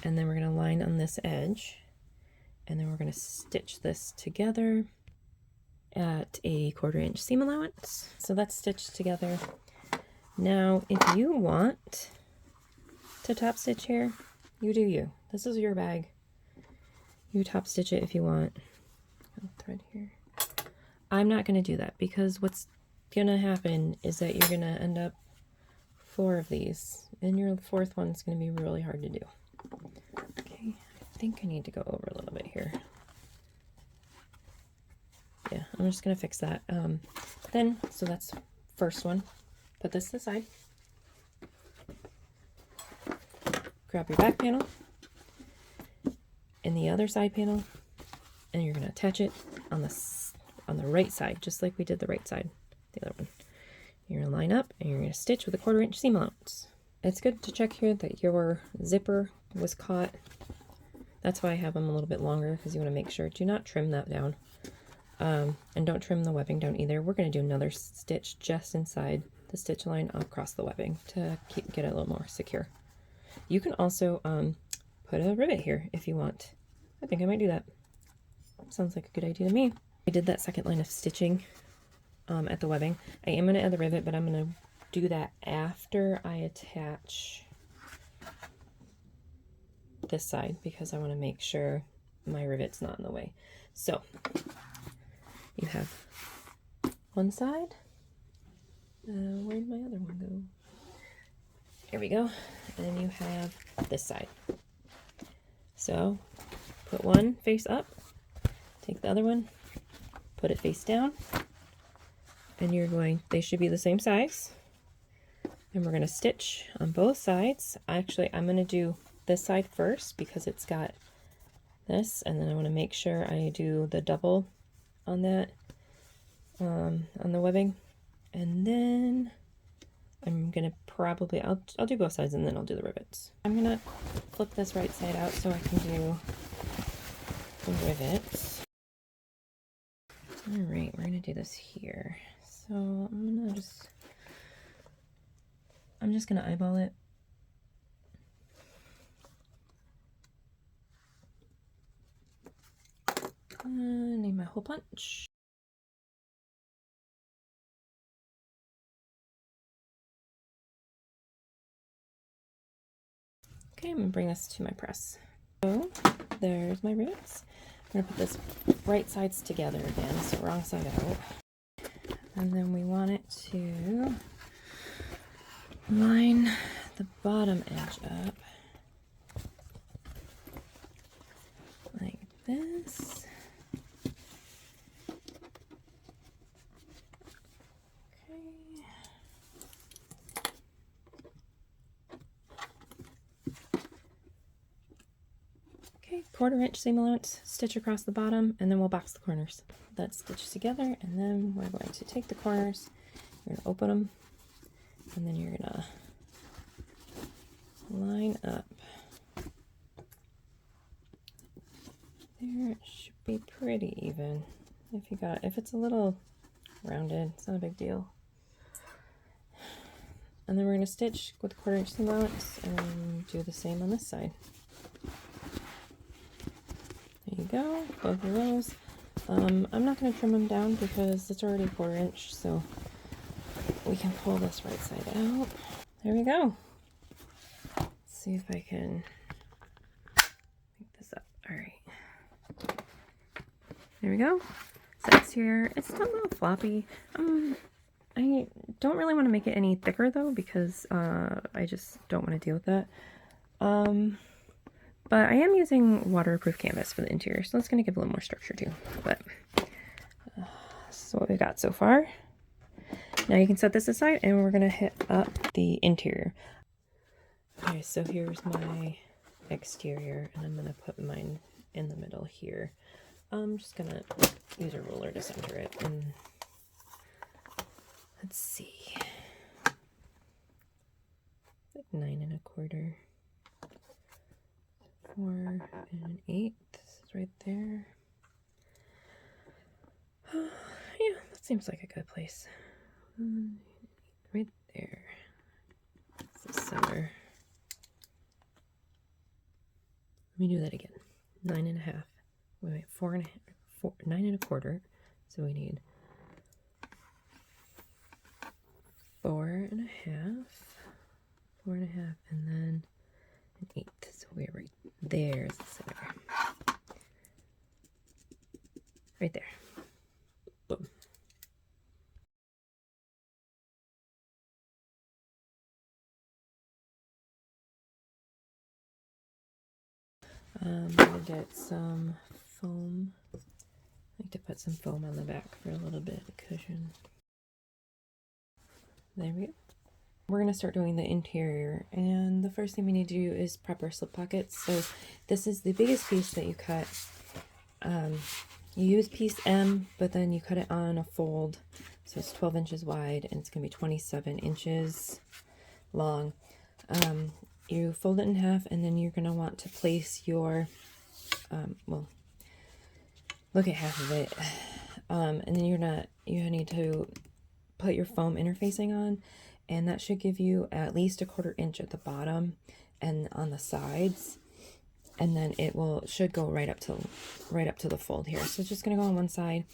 Speaker 2: And then we're going to line on this edge, and then we're going to stitch this together at a 1/4 inch seam allowance. So that's stitched together. Now, if you want to top stitch here, you do you. This is your bag. You top stitch it if you want. Thread here. I'm not going to do that, because what's going to happen is that you're going to end up 4 of these, and your 4th one's going to be really hard to do. Okay, I think I need to go over a little bit here. Yeah, I'm just gonna fix that. So that's first one. Put this to the side. grab your back panel and the other side panel, and you're going to attach it on the right side, just like we did the right side, the other one. You're going to line up and you're going to stitch with a 1/4 inch seam allowance. It's good to check here that your zipper was caught. That's why I have them a little bit longer, because you want to make sure. Do not trim that down. And don't trim the webbing down either. We're going to do another stitch just inside the stitch line across the webbing to get it a little more secure. You can also put a rivet here if you want. I think I might do that. Sounds like a good idea to me. I did that second line of stitching at the webbing. I am going to add the rivet, but I'm going to do that after I attach this side, because I want to make sure my rivet's not in the way. So you have one side. Where'd my other one go? There we go. And you have this side. So put one face up, take the other one, put it face down, and they should be the same size. And we're going to stitch on both sides. Actually, I'm going to do this side first because it's got this, and then I want to make sure I do the double on that, on the webbing, and then I'm going to probably, I'll do both sides and then I'll do the rivets. I'm going to flip this right side out so I can do the rivets. All right, we're going to do this here. So I'm just going to eyeball it. Need my hole punch. Okay, I'm going to bring this to my press. So there's my rivets. I'm going to put this right sides together again, so wrong side out. And then we want it to line the bottom edge up like this. Okay, 1/4 inch seam allowance, stitch across the bottom, and then we'll box the corners. That's stitched together, and then we're going to take the corners, you're going to open them, and then you're going to line up. There, it should be pretty even. If it's a little rounded, it's not a big deal. And then we're going to stitch with a 1/4 inch seam allowance and do the same on this side. There you go, both of those. I'm not going to trim them down because it's already 1/4 inch, so we can pull this right side out. There we go. Let's see if I can make this up. All right. There we go. So it's here. It's still a little floppy. I don't really want to make it any thicker though, because I just don't want to deal with that. But I am using waterproof canvas for the interior, so that's going to give a little more structure too. But this is what we got so far. Now you can set this aside, and we're going to hit up the interior. Okay, so here's my exterior, and I'm going to put mine in the middle here. I'm just going to use a ruler to center it, and let's see, like 9 1/4. 4 1/8 is right there. Yeah, that seems like a good place. Right there. That's the center. Let me do that again. 9 1/2. Wait, 4 1/2. 9 1/4. So we need 4 1/2. 4 1/2, and then 1/8. So we're right there's the center. Right there. Boom. I'm gonna get some foam. I like to put some foam on the back for a little bit of cushion. There we go. We're going to start doing the interior, and the first thing we need to do is prep our slip pockets. So this is the biggest piece that you cut. You use piece M, but then you cut it on a fold. So it's 12 inches wide, and it's going to be 27 inches long. You fold it in half, and then you're going to want to place your, well, look at half of it. And then you need to put your foam interfacing on, and that should give you at least 1/4 inch at the bottom and on the sides, and then should go right up to the fold here. So it's just going to go on one side,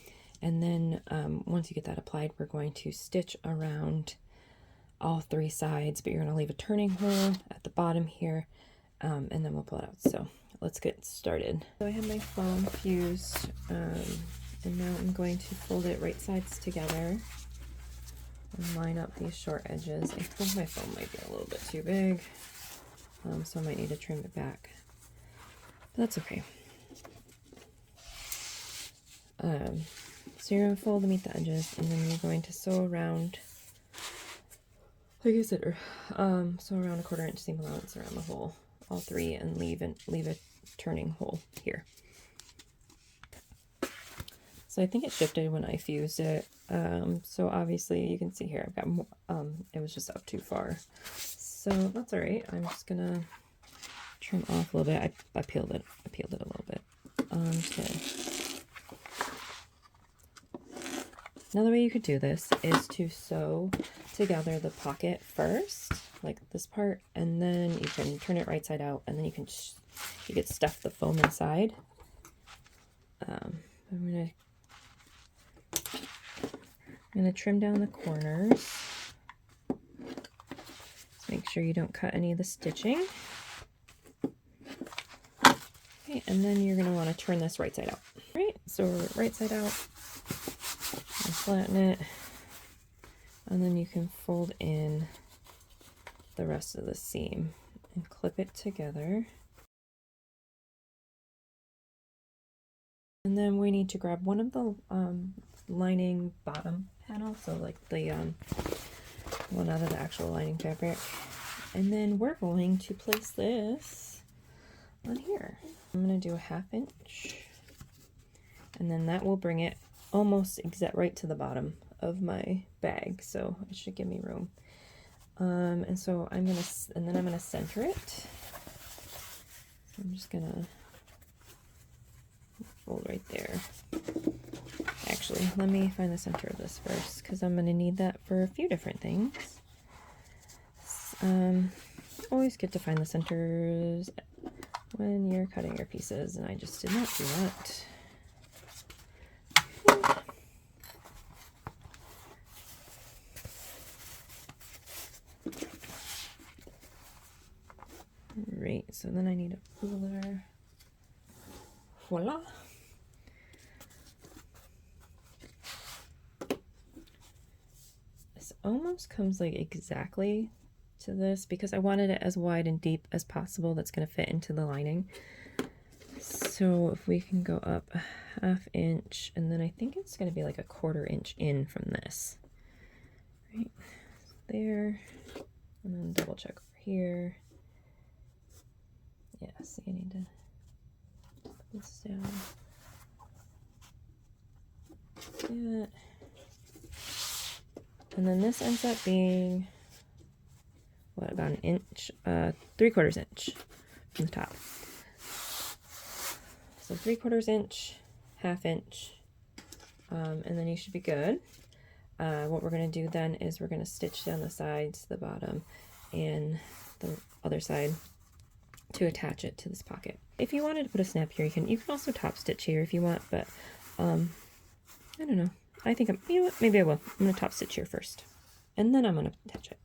Speaker 2: and then once you get that applied, we're going to stitch around all 3 sides, but you're going to leave a turning hole at the bottom here, and then we'll pull it out. So let's get started. So I have my foam fused, and now I'm going to fold it right sides together and line up these short edges. I think my foam might be a little bit too big, so I might need to trim it back, but that's okay. So you're going to fold to meet the edges, and then you're going to sew around, like I said, sew around 1/4 inch seam allowance around the hole, all 3, and leave a turning hole here. So I think it shifted when I fused it. So obviously you can see here I've got more, it was just up too far. So that's all right. I'm just gonna trim off a little bit. I peeled it a little bit. Another way you could do this is to sew together the pocket first, like this part, and then you can turn it right side out, and then you could stuff the foam inside. I'm gonna trim down the corners. Just make sure you don't cut any of the stitching. Okay, and then you're gonna want to turn this right side out. Right, so right side out, and flatten it, and then you can fold in the rest of the seam and clip it together. And then we need to grab one of the lining bottom panel, so like the one out of the actual lining fabric, and then we're going to place this on here. I'm going to do a 1/2 inch, and then that will bring it almost right to the bottom of my bag, so it should give me room. And so I'm gonna center it. So I'm just gonna fold right there. Actually, let me find the center of this first, because I'm going to need that for a few different things. Always good to find the centers when you're cutting your pieces, and I just did not do that. Right, so then I need a ruler. Voila! This almost comes like exactly to this, because I wanted it as wide and deep as possible. That's going to fit into the lining. So if we can go up a 1/2 inch, and then I think it's going to be like a 1/4 inch in from this. Right there, and then double check over here. Yeah, see, I need to put this down. Yeah. And then this ends up being, what, about 1 inch, 3/4 inch from the top. So 3/4 inch, 1/2 inch, and then you should be good. What we're going to do then is we're going to stitch down the sides, the bottom, and the other side to attach it to this pocket. If you wanted to put a snap here, you can also top stitch here if you want, but I don't know. I think you know what? Maybe I will. I'm going to top stitch here first, and then I'm going to attach it.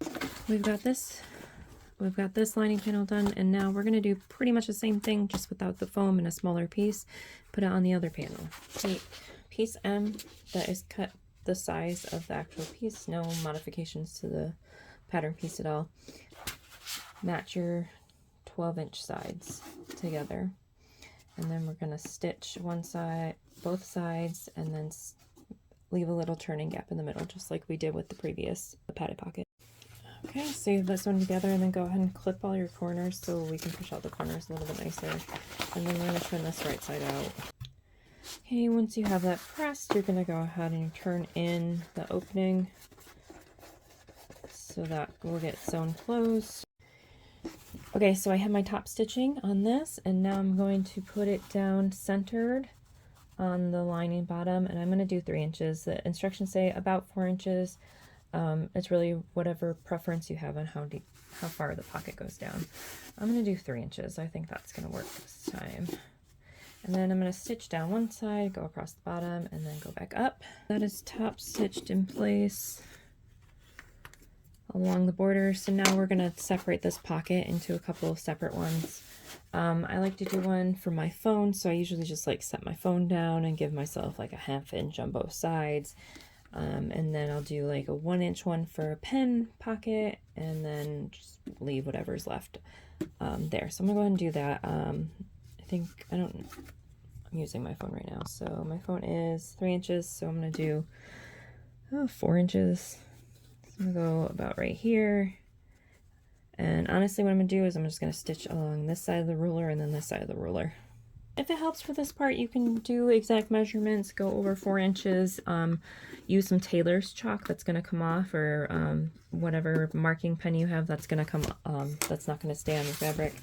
Speaker 2: We've got this lining panel done, and now we're going to do pretty much the same thing, just without the foam and a smaller piece. Put it on the other panel. Take piece M that is cut the size of the actual piece, no modifications to the pattern piece at all. Match your 12-inch sides together, and then we're going to stitch one side, both sides, and then leave a little turning gap in the middle, just like we did with the previous padded pocket. Okay, Okay, save this one together and then go ahead and clip all your corners so we can push out the corners a little bit nicer. And then we're going to turn this right side out. Okay, once you have that pressed, you're going to go ahead and turn in the opening so that will get sewn closed. Okay, so I have my top stitching on this, and now I'm going to put it down centered on the lining bottom, and I'm going to do 3 inches. The instructions say about 4 inches. It's really whatever preference you have on how far the pocket goes down. I'm going to do 3 inches. I think that's going to work this time. And then I'm going to stitch down one side, go across the bottom, and then go back up. That is top stitched in place along the border. So now we're going to separate this pocket into a couple of separate ones. I like to do one for my phone, so I usually just like set my phone down and give myself like a 1/2 inch on both sides. And then I'll do like a 1 inch one for a pen pocket, and then just leave whatever's left there. So I'm gonna go ahead and do that. I'm using my phone right now. So my phone is 3 inches, so I'm gonna do 4 inches. So I'm gonna go about right here. And honestly, what I'm gonna do is I'm just gonna stitch along this side of the ruler and then this side of the ruler. If it helps for this part, you can do exact measurements, go over 4 inches, use some tailor's chalk that's going to come off, or whatever marking pen you have that's going to come, that's not going to stay on the fabric.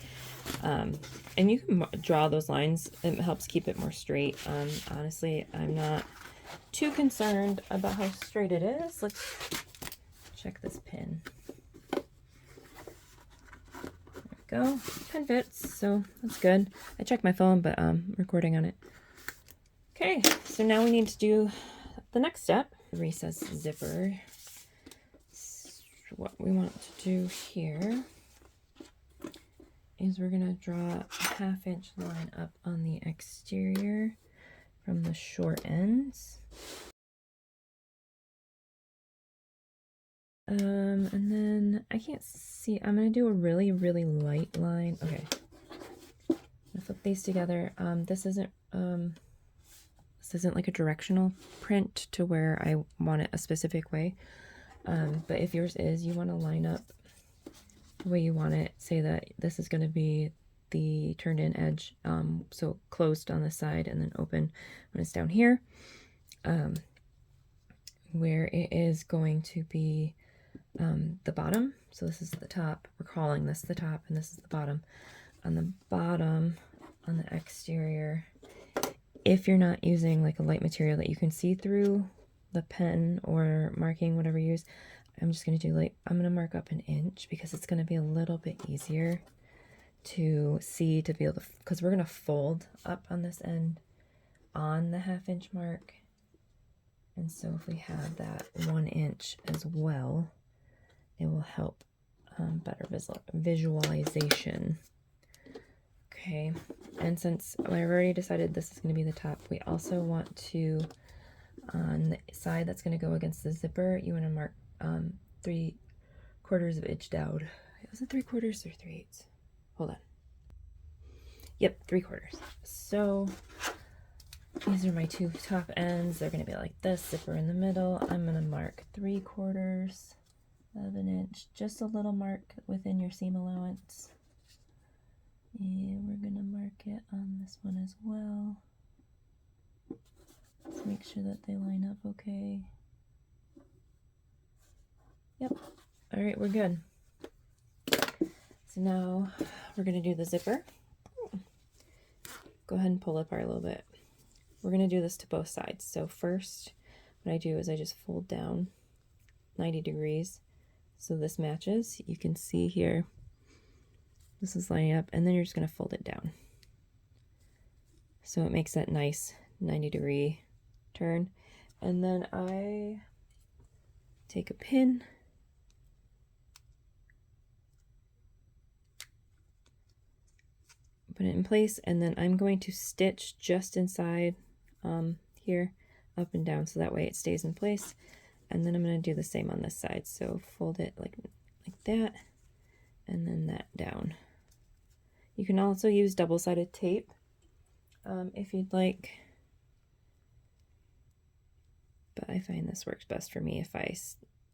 Speaker 2: And you can draw those lines. It helps keep it more straight. Honestly, I'm not too concerned about how straight it is. Let's check this pin. Go. Pen fits, so that's good. I checked my phone, but I'm recording on it. Okay, so now we need to do the next step. Recess zipper. So what we want to do here is we're gonna draw a 1/2 inch line up on the exterior from the short ends. And then I can't see, I'm gonna do a really, really light line. Okay. I'm gonna flip these together. This isn't like a directional print to where I want it a specific way. But if yours is, you want to line up the way you want it. Say that this is gonna be the turned in edge, so closed on the side and then open when it's down here. Where it is going to be the bottom. So this is the top. We're calling this the top, and this is the bottom. On the bottom, on the exterior, if you're not using like a light material that you can see through the pen or marking, whatever you use, I'm just going to do like, I'm going to mark up 1 inch because it's going to be a little bit easier to see, to be able to, because we're going to fold up on this end on the 1/2 inch mark. And so if we have that 1 inch as well, it will help better visualization. Okay, and since I've already decided this is going to be the top, we also want to, on the side that's going to go against the zipper, you want to mark 3/4 of inch down. Was it 3/4 or 3/8? Hold on. Yep, 3/4. So these are my 2 top ends. They're going to be like this, zipper in the middle. I'm going to mark 3/4 of an inch, just a little mark within your seam allowance. And we're going to mark it on this one as well. Let's make sure that they line up okay. Yep. All right, we're good. So now we're going to do the zipper. Go ahead and pull apart a little bit. We're going to do this to both sides. So first, what I do is I just fold down 90 degrees. So this matches. You can see here, this is lining up, and then you're just going to fold it down. So it makes that nice 90-degree turn. And then I take a pin, put it in place, and then I'm going to stitch just inside here, up and down, so that way it stays in place. And then I'm going to do the same on this side. So fold it like that, and then that down. You can also use double-sided tape if you'd like, but I find this works best for me if I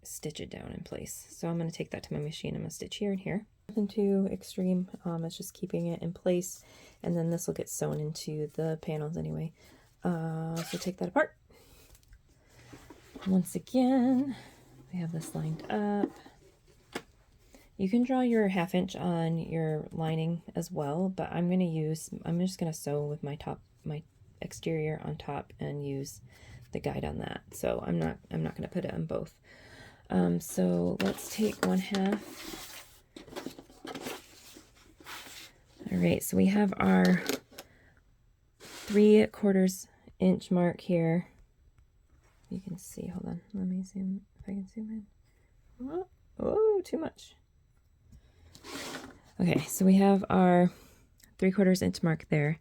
Speaker 2: stitch it down in place. So I'm going to take that to my machine. I'm going to stitch here and here. Nothing too extreme. It's just keeping it in place, and then this will get sewn into the panels anyway. So take that apart. Once again, we have this lined up. You can draw your 1/2 inch on your lining as well, but I'm just gonna sew with my exterior on top and use the guide on that. So I'm not gonna put it on both. So let's take 1/2. All right, so we have our 3/4 inch mark here. You can see, hold on, let me zoom, if I can zoom in. Oh, too much. Okay, so we have our 3/4 inch mark there.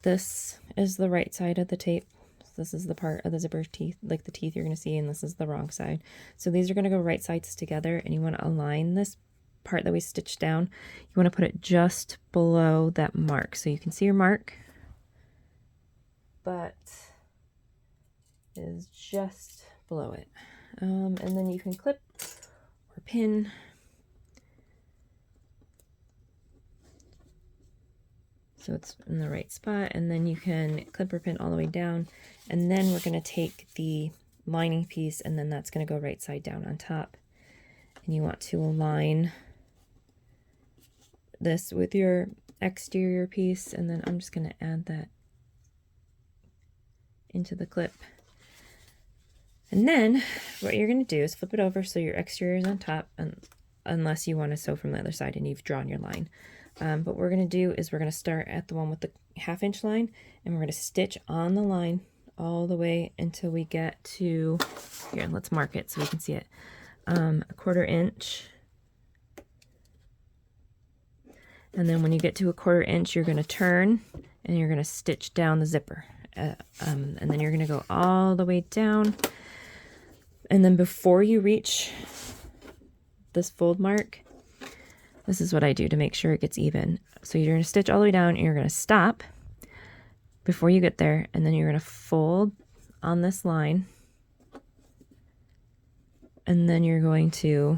Speaker 2: This is the right side of the tape. So this is the part of the zipper teeth, like the teeth you're going to see, and this is the wrong side. So these are going to go right sides together, and you want to align this part that we stitched down. You want to put it just below that mark. So you can see your mark, but it is just below it. And then you can clip or pin. So it's in the right spot, and then you can clip or pin all the way down, and then we're going to take the lining piece, and then that's going to go right side down on top. And you want to align this with your exterior piece, and then I'm just going to add that into the clip. And then what you're going to do is flip it over so your exterior is on top, and unless you want to sew from the other side and you've drawn your line. But what we're going to do is we're going to start at the one with the 1/2 inch line, and we're going to stitch on the line all the way until we get to, here, let's mark it so we can see it, 1/4 inch. And then when you get to 1/4 inch, you're going to turn and you're going to stitch down the zipper. And then you're going to go all the way down. And then before you reach this fold mark, this is what I do to make sure it gets even. So you're going to stitch all the way down, and you're going to stop before you get there, and then you're going to fold on this line, and then you're going to,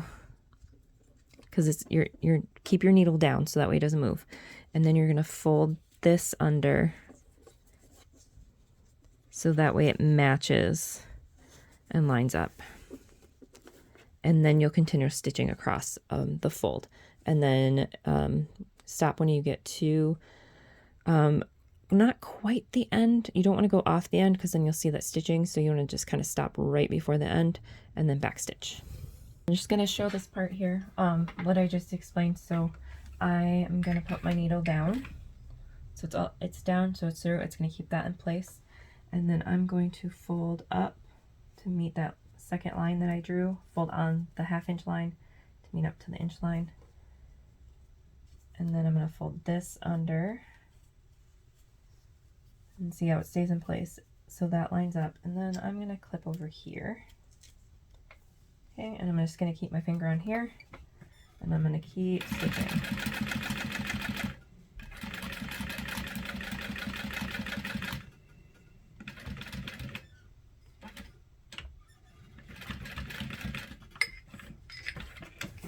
Speaker 2: because it's you're keep your needle down so that way it doesn't move, and then you're going to fold this under so that way it matches and lines up, and then you'll continue stitching across the fold. And then stop when you get to not quite the end. You don't want to go off the end because then you'll see that stitching. So you want to just kind of stop right before the end and then back stitch. I'm just going to show this part here, what I just explained. So I am going to put my needle down. So it's down, so it's through. It's going to keep that in place. And then I'm going to fold up to meet that second line that I drew. Fold on the 1/2 inch line to meet up to the inch line. And then I'm going to fold this under and see how it stays in place. So that lines up. And then I'm going to clip over here. Okay, and I'm just going to keep my finger on here. And I'm going to keep stitching.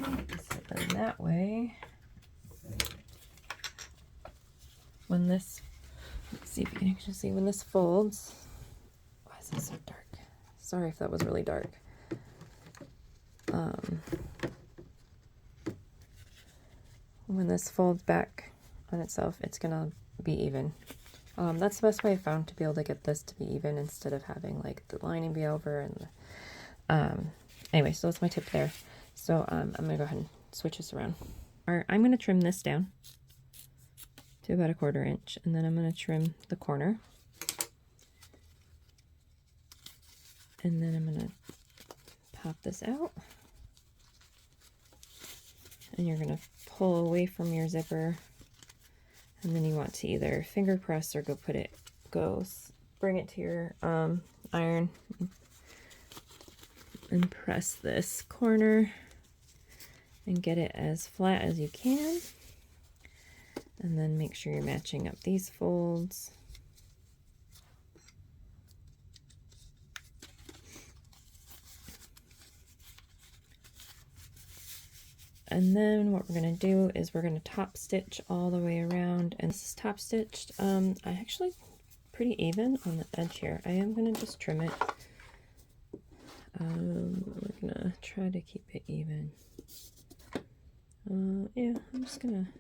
Speaker 2: Okay, so then that way, when this, let's see if you can actually see, when this folds, why is this so dark? Sorry if that was really dark. When this folds back on itself, it's gonna be even. That's the best way I found to be able to get this to be even instead of having like the lining be over and anyway, so that's my tip there. So I'm gonna go ahead and switch this around. I'm gonna trim this down to about 1/4 inch, and then I'm going to trim the corner, and then I'm going to pop this out, and you're going to pull away from your zipper, and then you want to either finger press or bring it to your iron and press this corner and get it as flat as you can. And then make sure you're matching up these folds. And then what we're going to do is we're going to top stitch all the way around. And this is top stitched. I actually pretty even on the edge here. I am going to just trim it. We're going to try to keep it even. Yeah, I'm just going to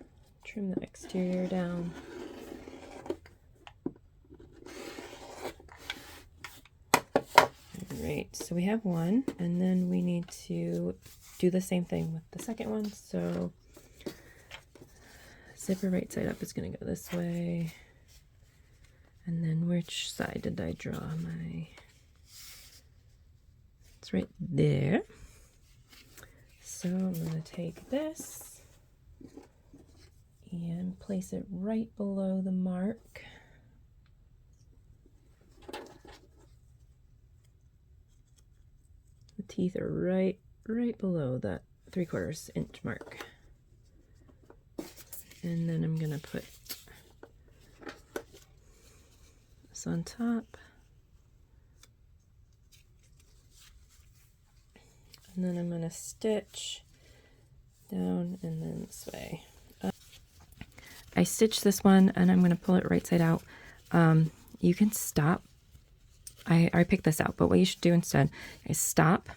Speaker 2: trim the exterior down. Alright, so we have one, and then we need to do the same thing with the second one. So zipper right side up is going to go this way. And then which side did I draw my... It's right there. So I'm going to take this and place it right below the mark. The teeth are right below that 3/4 inch mark. And then I'm going to put this on top. And then I'm going to stitch down and then this way. I stitched this one and I'm going to pull it right side out. You can stop. I picked this out, but what you should do instead is stop,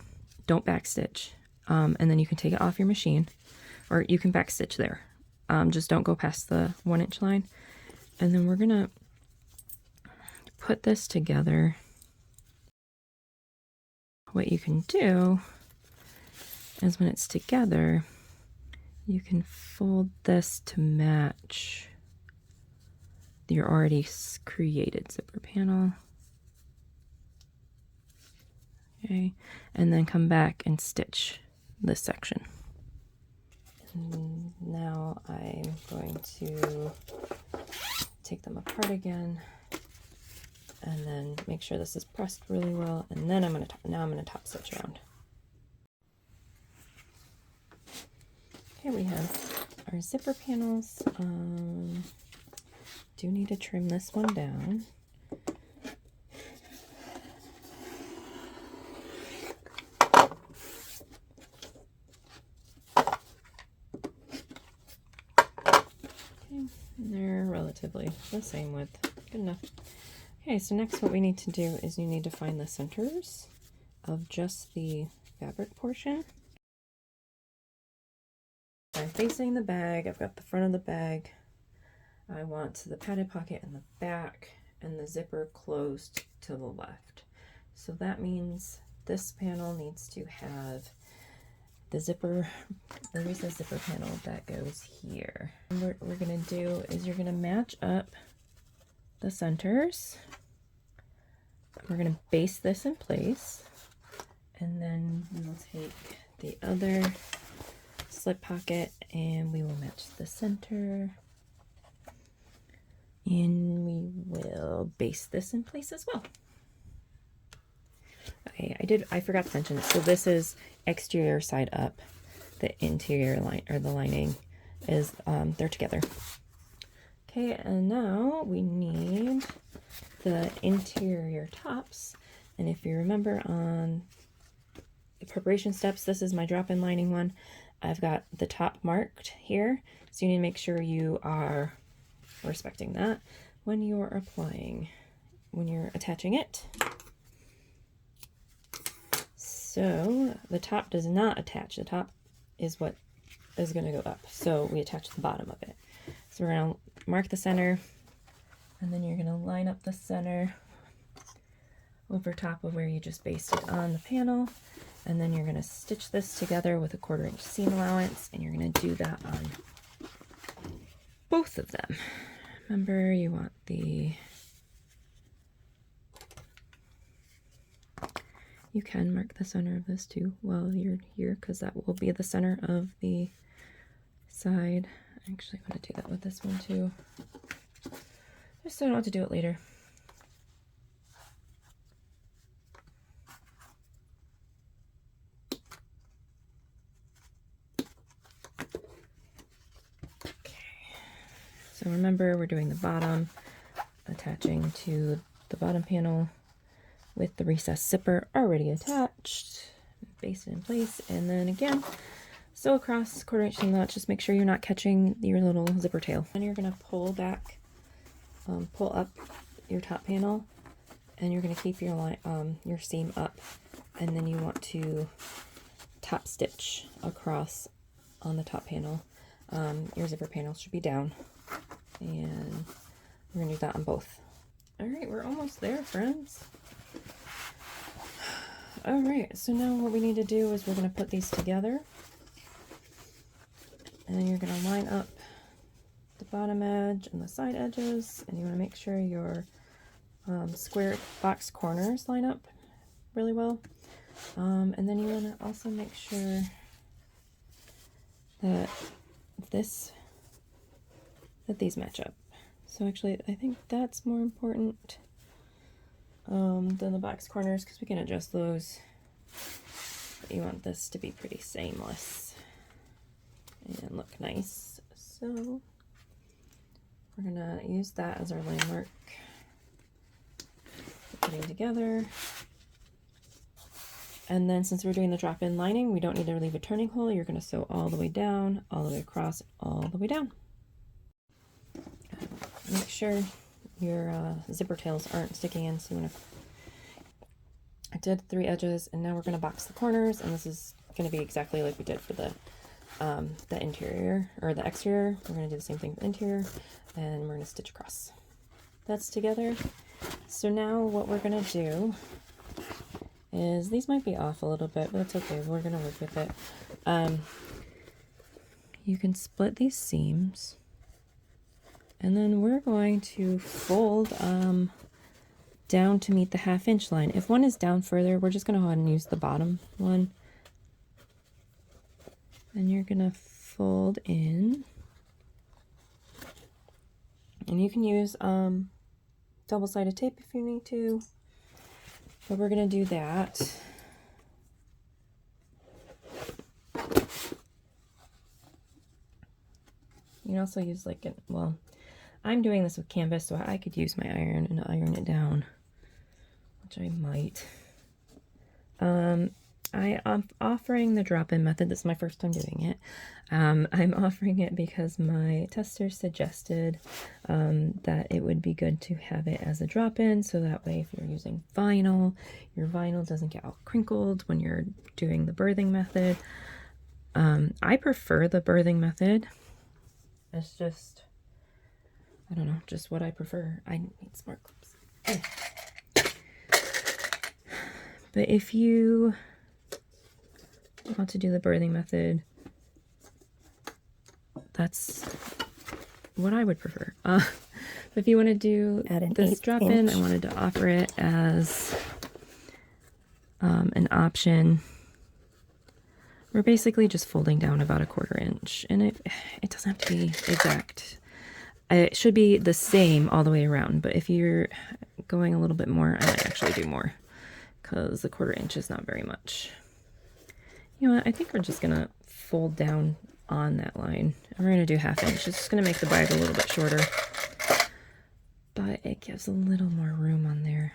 Speaker 2: don't backstitch, and then you can take it off your machine, or you can backstitch there. Just don't go past the 1 inch line. And then we're going to put this together. What you can do is when it's together, you can fold this to match your already created zipper panel. Okay, and then come back and stitch this section. And now I'm going to take them apart again and then make sure this is pressed really well, and then I'm going to top stitch around. Okay, we have our zipper panels. Do need to trim this one down. Okay, they're relatively the same width. Good enough. Okay, so next what we need to do is you need to find the centers of just the fabric portion. I'm facing the bag. I've got the front of the bag. I want the padded pocket in the back and the zipper closed to the left. So that means this panel needs to have the zipper, there is a zipper panel that goes here. And what we're gonna do is you're gonna match up the centers. We're gonna base this in place, and then we will take the other slip pocket and we will match the center, and we will base this in place as well. Okay, I forgot to mention, so this is exterior side up. The interior line, or the lining, is they're together. Okay, and now we need the interior tops. And if you remember on the preparation steps, this is my drop-in lining one. I've got the top marked here, so you need to make sure you are respecting that when you're applying, when you're attaching it. So the top does not attach. The top is what is going to go up. So we attach the bottom of it. So we're going to mark the center, and then you're going to line up the center over top of where you just based it on the panel. And then you're going to stitch this together with a 1/4 inch seam allowance, and you're going to do that on both of them. Remember, you want you can mark the center of this too while you're here, because that will be the center of the side. I actually want to do that with this one too, just so I don't have to do it later. So remember, we're doing the bottom, attaching to the bottom panel with the recessed zipper already attached, base it in place, and then again, So across 1/4 inch and that, just make sure you're not catching your little zipper tail. And you're gonna pull back, pull up your top panel, and you're gonna keep your line, your seam up, and then you want to top stitch across on the top panel. Your zipper panel should be down, and we're gonna do that on both. All right, we're almost there, friends. All right, so now what we need to do is we're gonna put these together. And then you're going to line up the bottom edge and the side edges, and you want to make sure your square box corners line up really well. And then you want to also make sure that these match up. So actually, I think that's more important than the box corners, because we can adjust those. But you want this to be pretty seamless and look nice. So we're gonna use that as our landmark. Putting together. And then since we're doing the drop-in lining, we don't need to leave a turning hole. You're gonna sew all the way down, all the way across, all the way down. Make sure your zipper tails aren't sticking in. So I did 3 edges, and now we're gonna box the corners, and this is gonna be exactly like we did for the interior or the exterior. We're going to do the same thing with the interior, and we're going to stitch across. That's together. So now what we're going to do is, these might be off a little bit, but that's okay. We're going to work with it. You can split these seams, and then we're going to fold down to meet the 1/2 inch line. If one is down further, we're just going to go ahead and use the bottom one. And you're gonna fold in, and you can use double-sided tape if you need to, but we're gonna do that. You can also use well, I'm doing this with canvas, so I could use my iron and iron it down, which I might. I am offering the drop-in method. This is my first time doing it. I'm offering it because my tester suggested that it would be good to have it as a drop-in, so that way if you're using vinyl, your vinyl doesn't get all crinkled when you're doing the birthing method. I prefer the birthing method. It's just, I don't know, just what I prefer. I need smart clips. But if you want to do the birthing method, that's what I would prefer. But if you want to do this drop-in, I wanted to offer it as an option. We're basically just folding down about 1/4 inch, and it doesn't have to be exact. It should be the same all the way around, but if you're going a little bit more, I might actually do more, because the 1/4 inch is not very much. You know what, I think we're just gonna fold down on that line, and we're gonna do 1/2 inch. It's just gonna make the bag a little bit shorter, but it gives a little more room on there.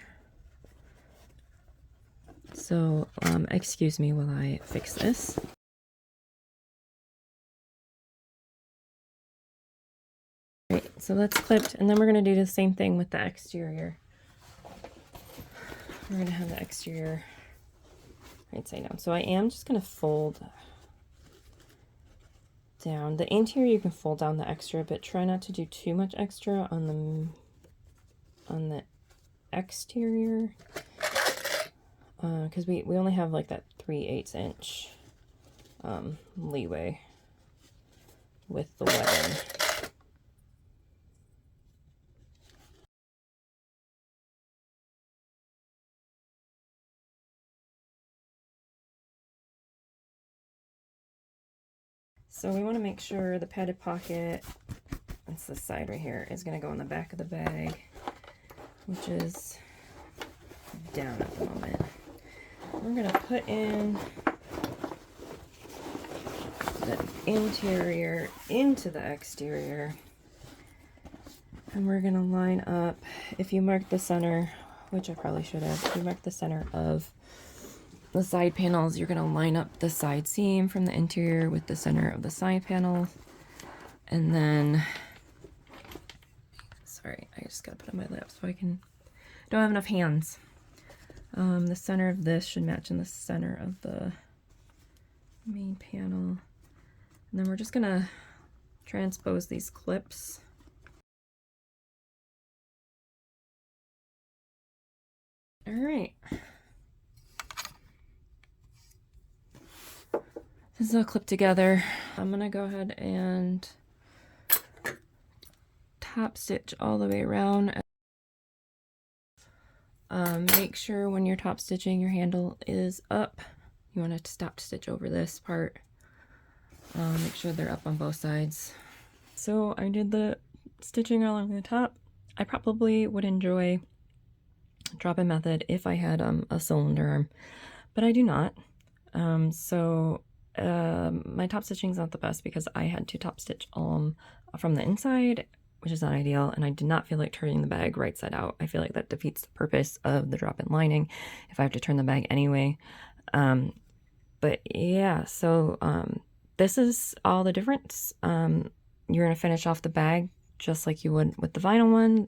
Speaker 2: So excuse me while I fix this. Right, so that's clipped, and then we're gonna do the same thing with the exterior. We're gonna have the exterior right side down. So I am just gonna fold down. The interior you can fold down the extra, but try not to do too much extra on the exterior, because we only have like that 3/8 inch leeway with the webbing. So we want to make sure the padded pocket, that's the side right here, is going to go in the back of the bag, which is down at the moment. We're going to put in the interior into the exterior, and we're going to line up, if you mark the center, which I probably should have, if you mark the center of the side panels, you're going to line up the side seam from the interior with the center of the side panel. And then, sorry, I just got to put on my lap so I don't have enough hands. The center of this should match in the center of the main panel. And then we're just going to transpose these clips. All right. This is all clipped together. I'm gonna go ahead and top stitch all the way around. Make sure when you're top stitching your handle is up. You want to stop stitch over this part. Make sure they're up on both sides. So I did the stitching along the top. I probably would enjoy drop-in method if I had a cylinder arm, but I do not. My top stitching is not the best because I had to top stitch from the inside, which is not ideal, and I did not feel like turning the bag right side out. I feel like that defeats the purpose of the drop-in lining if I have to turn the bag anyway. But yeah, so this is all the difference. You're going to finish off the bag just like you would with the vinyl one.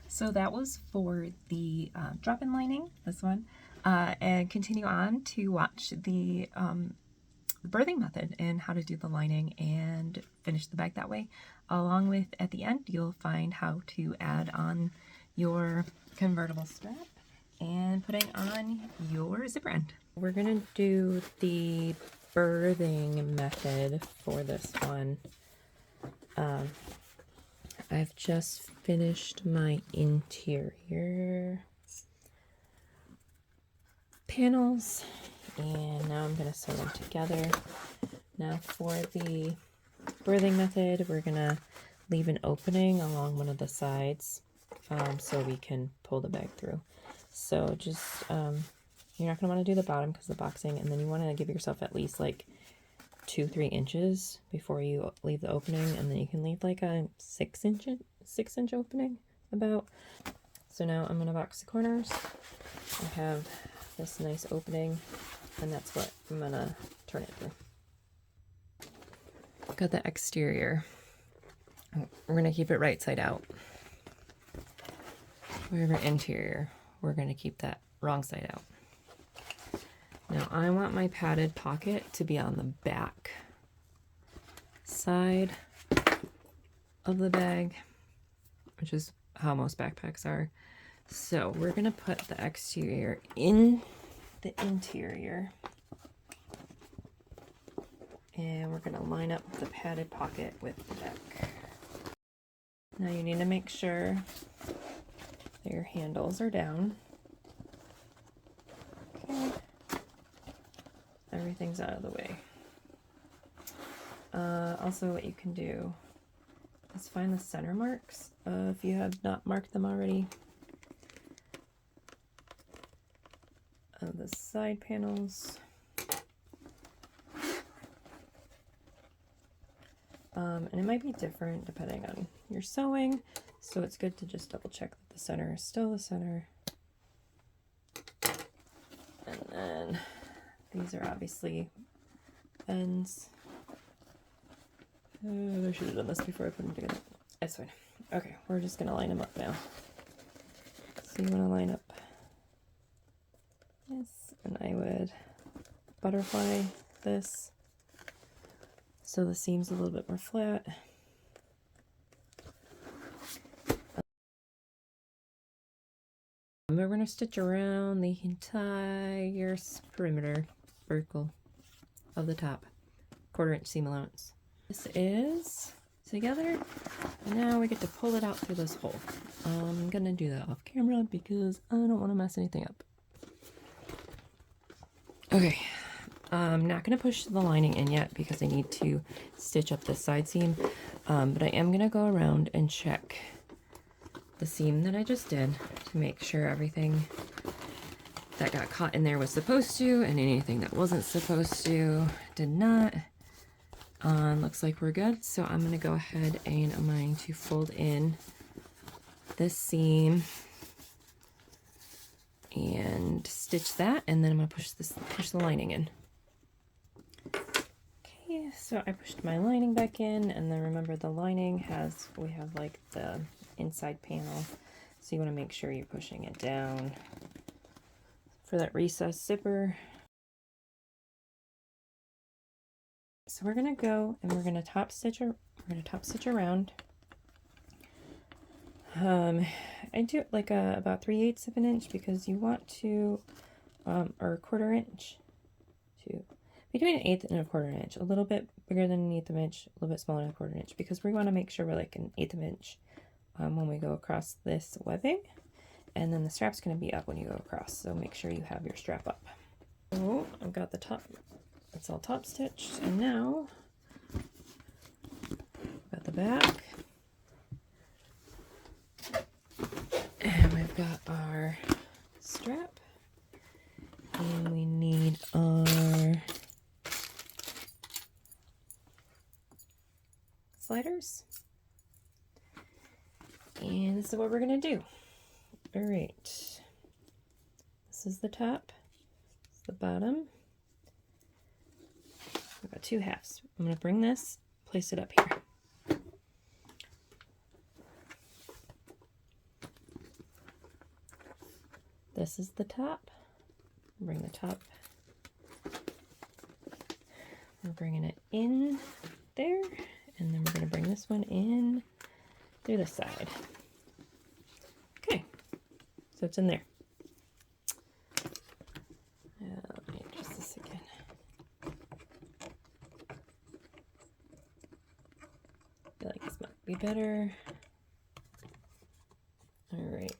Speaker 1: So that was for the drop-in lining, this one, and continue on to watch the birthing method and how to do the lining and finish the bag that way. Along with, at the end, you'll find how to add on your convertible strap and putting on your zipper end.
Speaker 2: We're gonna do the birthing method for this one. I've just finished my interior panels and now I'm going to sew them together. Now for the birthing method, we're going to leave an opening along one of the sides so we can pull the bag through. So just, you're not going to want to do the bottom because of the boxing, and then you want to give yourself at least like 2-3 inches before you leave the opening, and then you can leave like a 6-inch opening about. So now I'm going to box the corners. I have this nice opening, and that's what I'm going to turn it through. Got the exterior. We're going to keep it right side out. Wherever interior, we're going to keep that wrong side out. Now I want my padded pocket to be on the back side of the bag, which is how most backpacks are. So we're going to put the exterior in the interior, and we're going to line up the padded pocket with the back. Now you need to make sure that your handles are down. Okay. Everything's out of the way. Also, what you can do is find the center marks if you have not marked them already of the side panels. And it might be different depending on your sewing, so it's good to just double check that the center is still the center. And then these are obviously ends. I should have done this before I put them together. It's fine. Okay, we're just going to line them up now. So you want to line up this, and I would butterfly this so the seam's a little bit more flat. We're going to stitch around the entire perimeter vertical of the top, 1/4 inch seam allowance. This is together, and now we get to pull it out through this hole. I'm going to do that off camera because I don't want to mess anything up. Okay, I'm not going to push the lining in yet because I need to stitch up this side seam, but I am going to go around and check the seam that I just did to make sure everything that got caught in there was supposed to, and anything that wasn't supposed to did not. Looks like we're good, so I'm going to go ahead and I'm going to fold in this seam and stitch that, and then I'm gonna push the lining in. Okay, so I pushed my lining back in, and then remember the lining we have like the inside panel, so you want to make sure you're pushing it down for that recessed zipper. So we're gonna go and we're gonna top stitch around. I do like about 3/8 of an inch because you want to, or 1/4 inch, to between 1/8 and 1/4 inch, a little bit bigger than 1/8 of an inch, a little bit smaller than 1/4 inch, because we want to make sure we're like 1/8 of an inch when we go across this webbing, and then the strap's going to be up when you go across, so make sure you have your strap up. So I've got the top, it's all top stitched, and now I've got the back. And we've got our strap, and we need our sliders, and this is what we're gonna do. All right, this is the top, this is the bottom. I've got 2 halves. I'm gonna bring this, place it up here. This is the top. Bring the top. We're bringing it in there, and then we're going to bring this one in through the side. Okay, so it's in there. Let me adjust this again. I feel like this might be better. All right.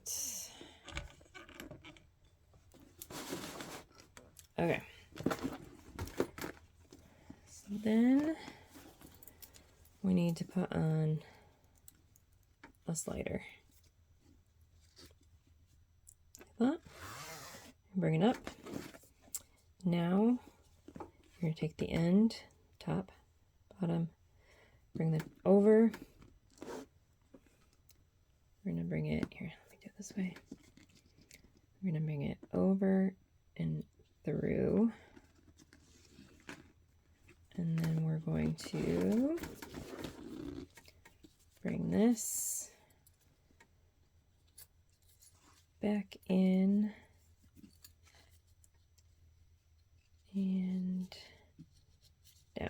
Speaker 2: Okay, so then we need to put on a slider. Like that. Bring it up. Now you're going to take the end, top, bottom, bring it over. We're going to bring it here. Let me do it this way. We're going to bring it over and through, and then we're going to bring this back in and down.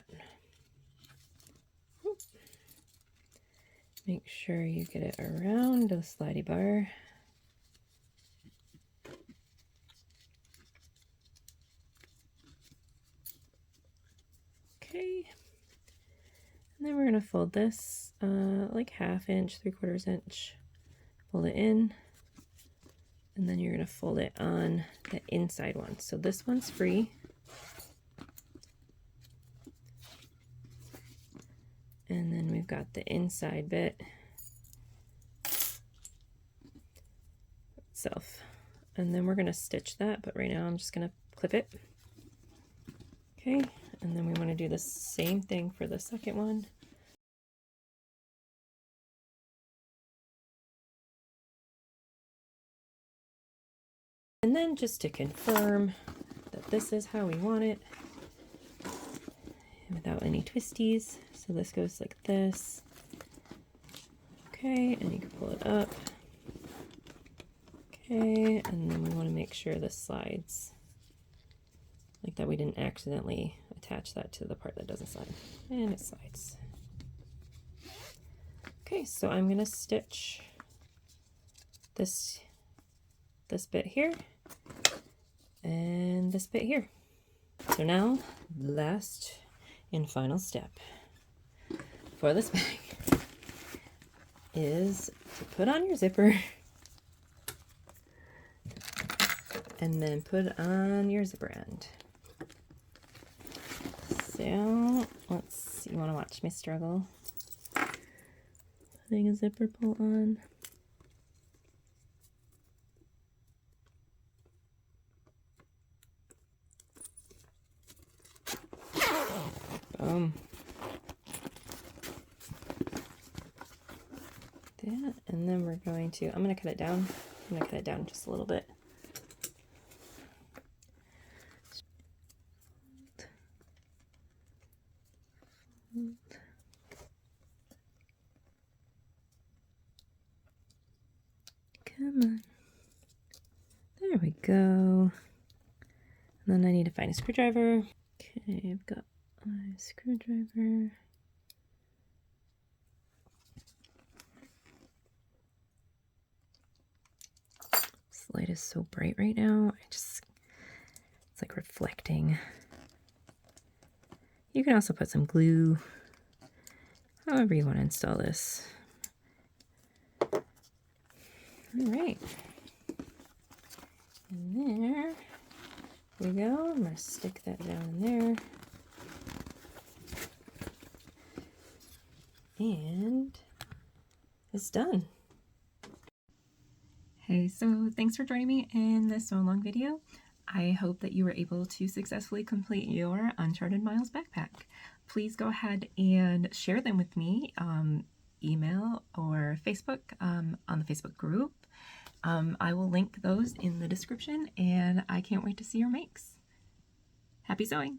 Speaker 2: Make sure you get it around the slidey bar. Okay, and then we're going to fold this like 1/2 inch, 3/4 inch, fold it in, and then you're going to fold it on the inside one. So this one's free, and then we've got the inside bit itself, and then we're going to stitch that, but right now I'm just going to clip it. Okay, and then we want to do the same thing for the second one. And then just to confirm that this is how we want it without any twisties. So this goes like this. Okay, and you can pull it up. Okay, and then we want to make sure this slides. Like that we didn't accidentally attach that to the part that doesn't slide. And it slides. Okay, so I'm going to stitch this bit here and this bit here. So now, last and final step for this bag is to put on your zipper and then put on your zipper end. So let's see, you want to watch me struggle putting a zipper pull on. Boom. That, and then we're going to, I'm going to cut it down. I'm going to cut it down just a little bit. Come on. There we go. And then I need to find a screwdriver. Okay, I've got my screwdriver. This light is so bright right now. It's like reflecting. You can also put some glue, however you want to install this. All right. And there we go. I'm going to stick that down in there. And it's done.
Speaker 1: Hey, so thanks for joining me in this so long video. I hope that you were able to successfully complete your Uncharted Miles backpack. Please go ahead and share them with me, email or Facebook, on the Facebook group. I will link those in the description, and I can't wait to see your makes. Happy sewing!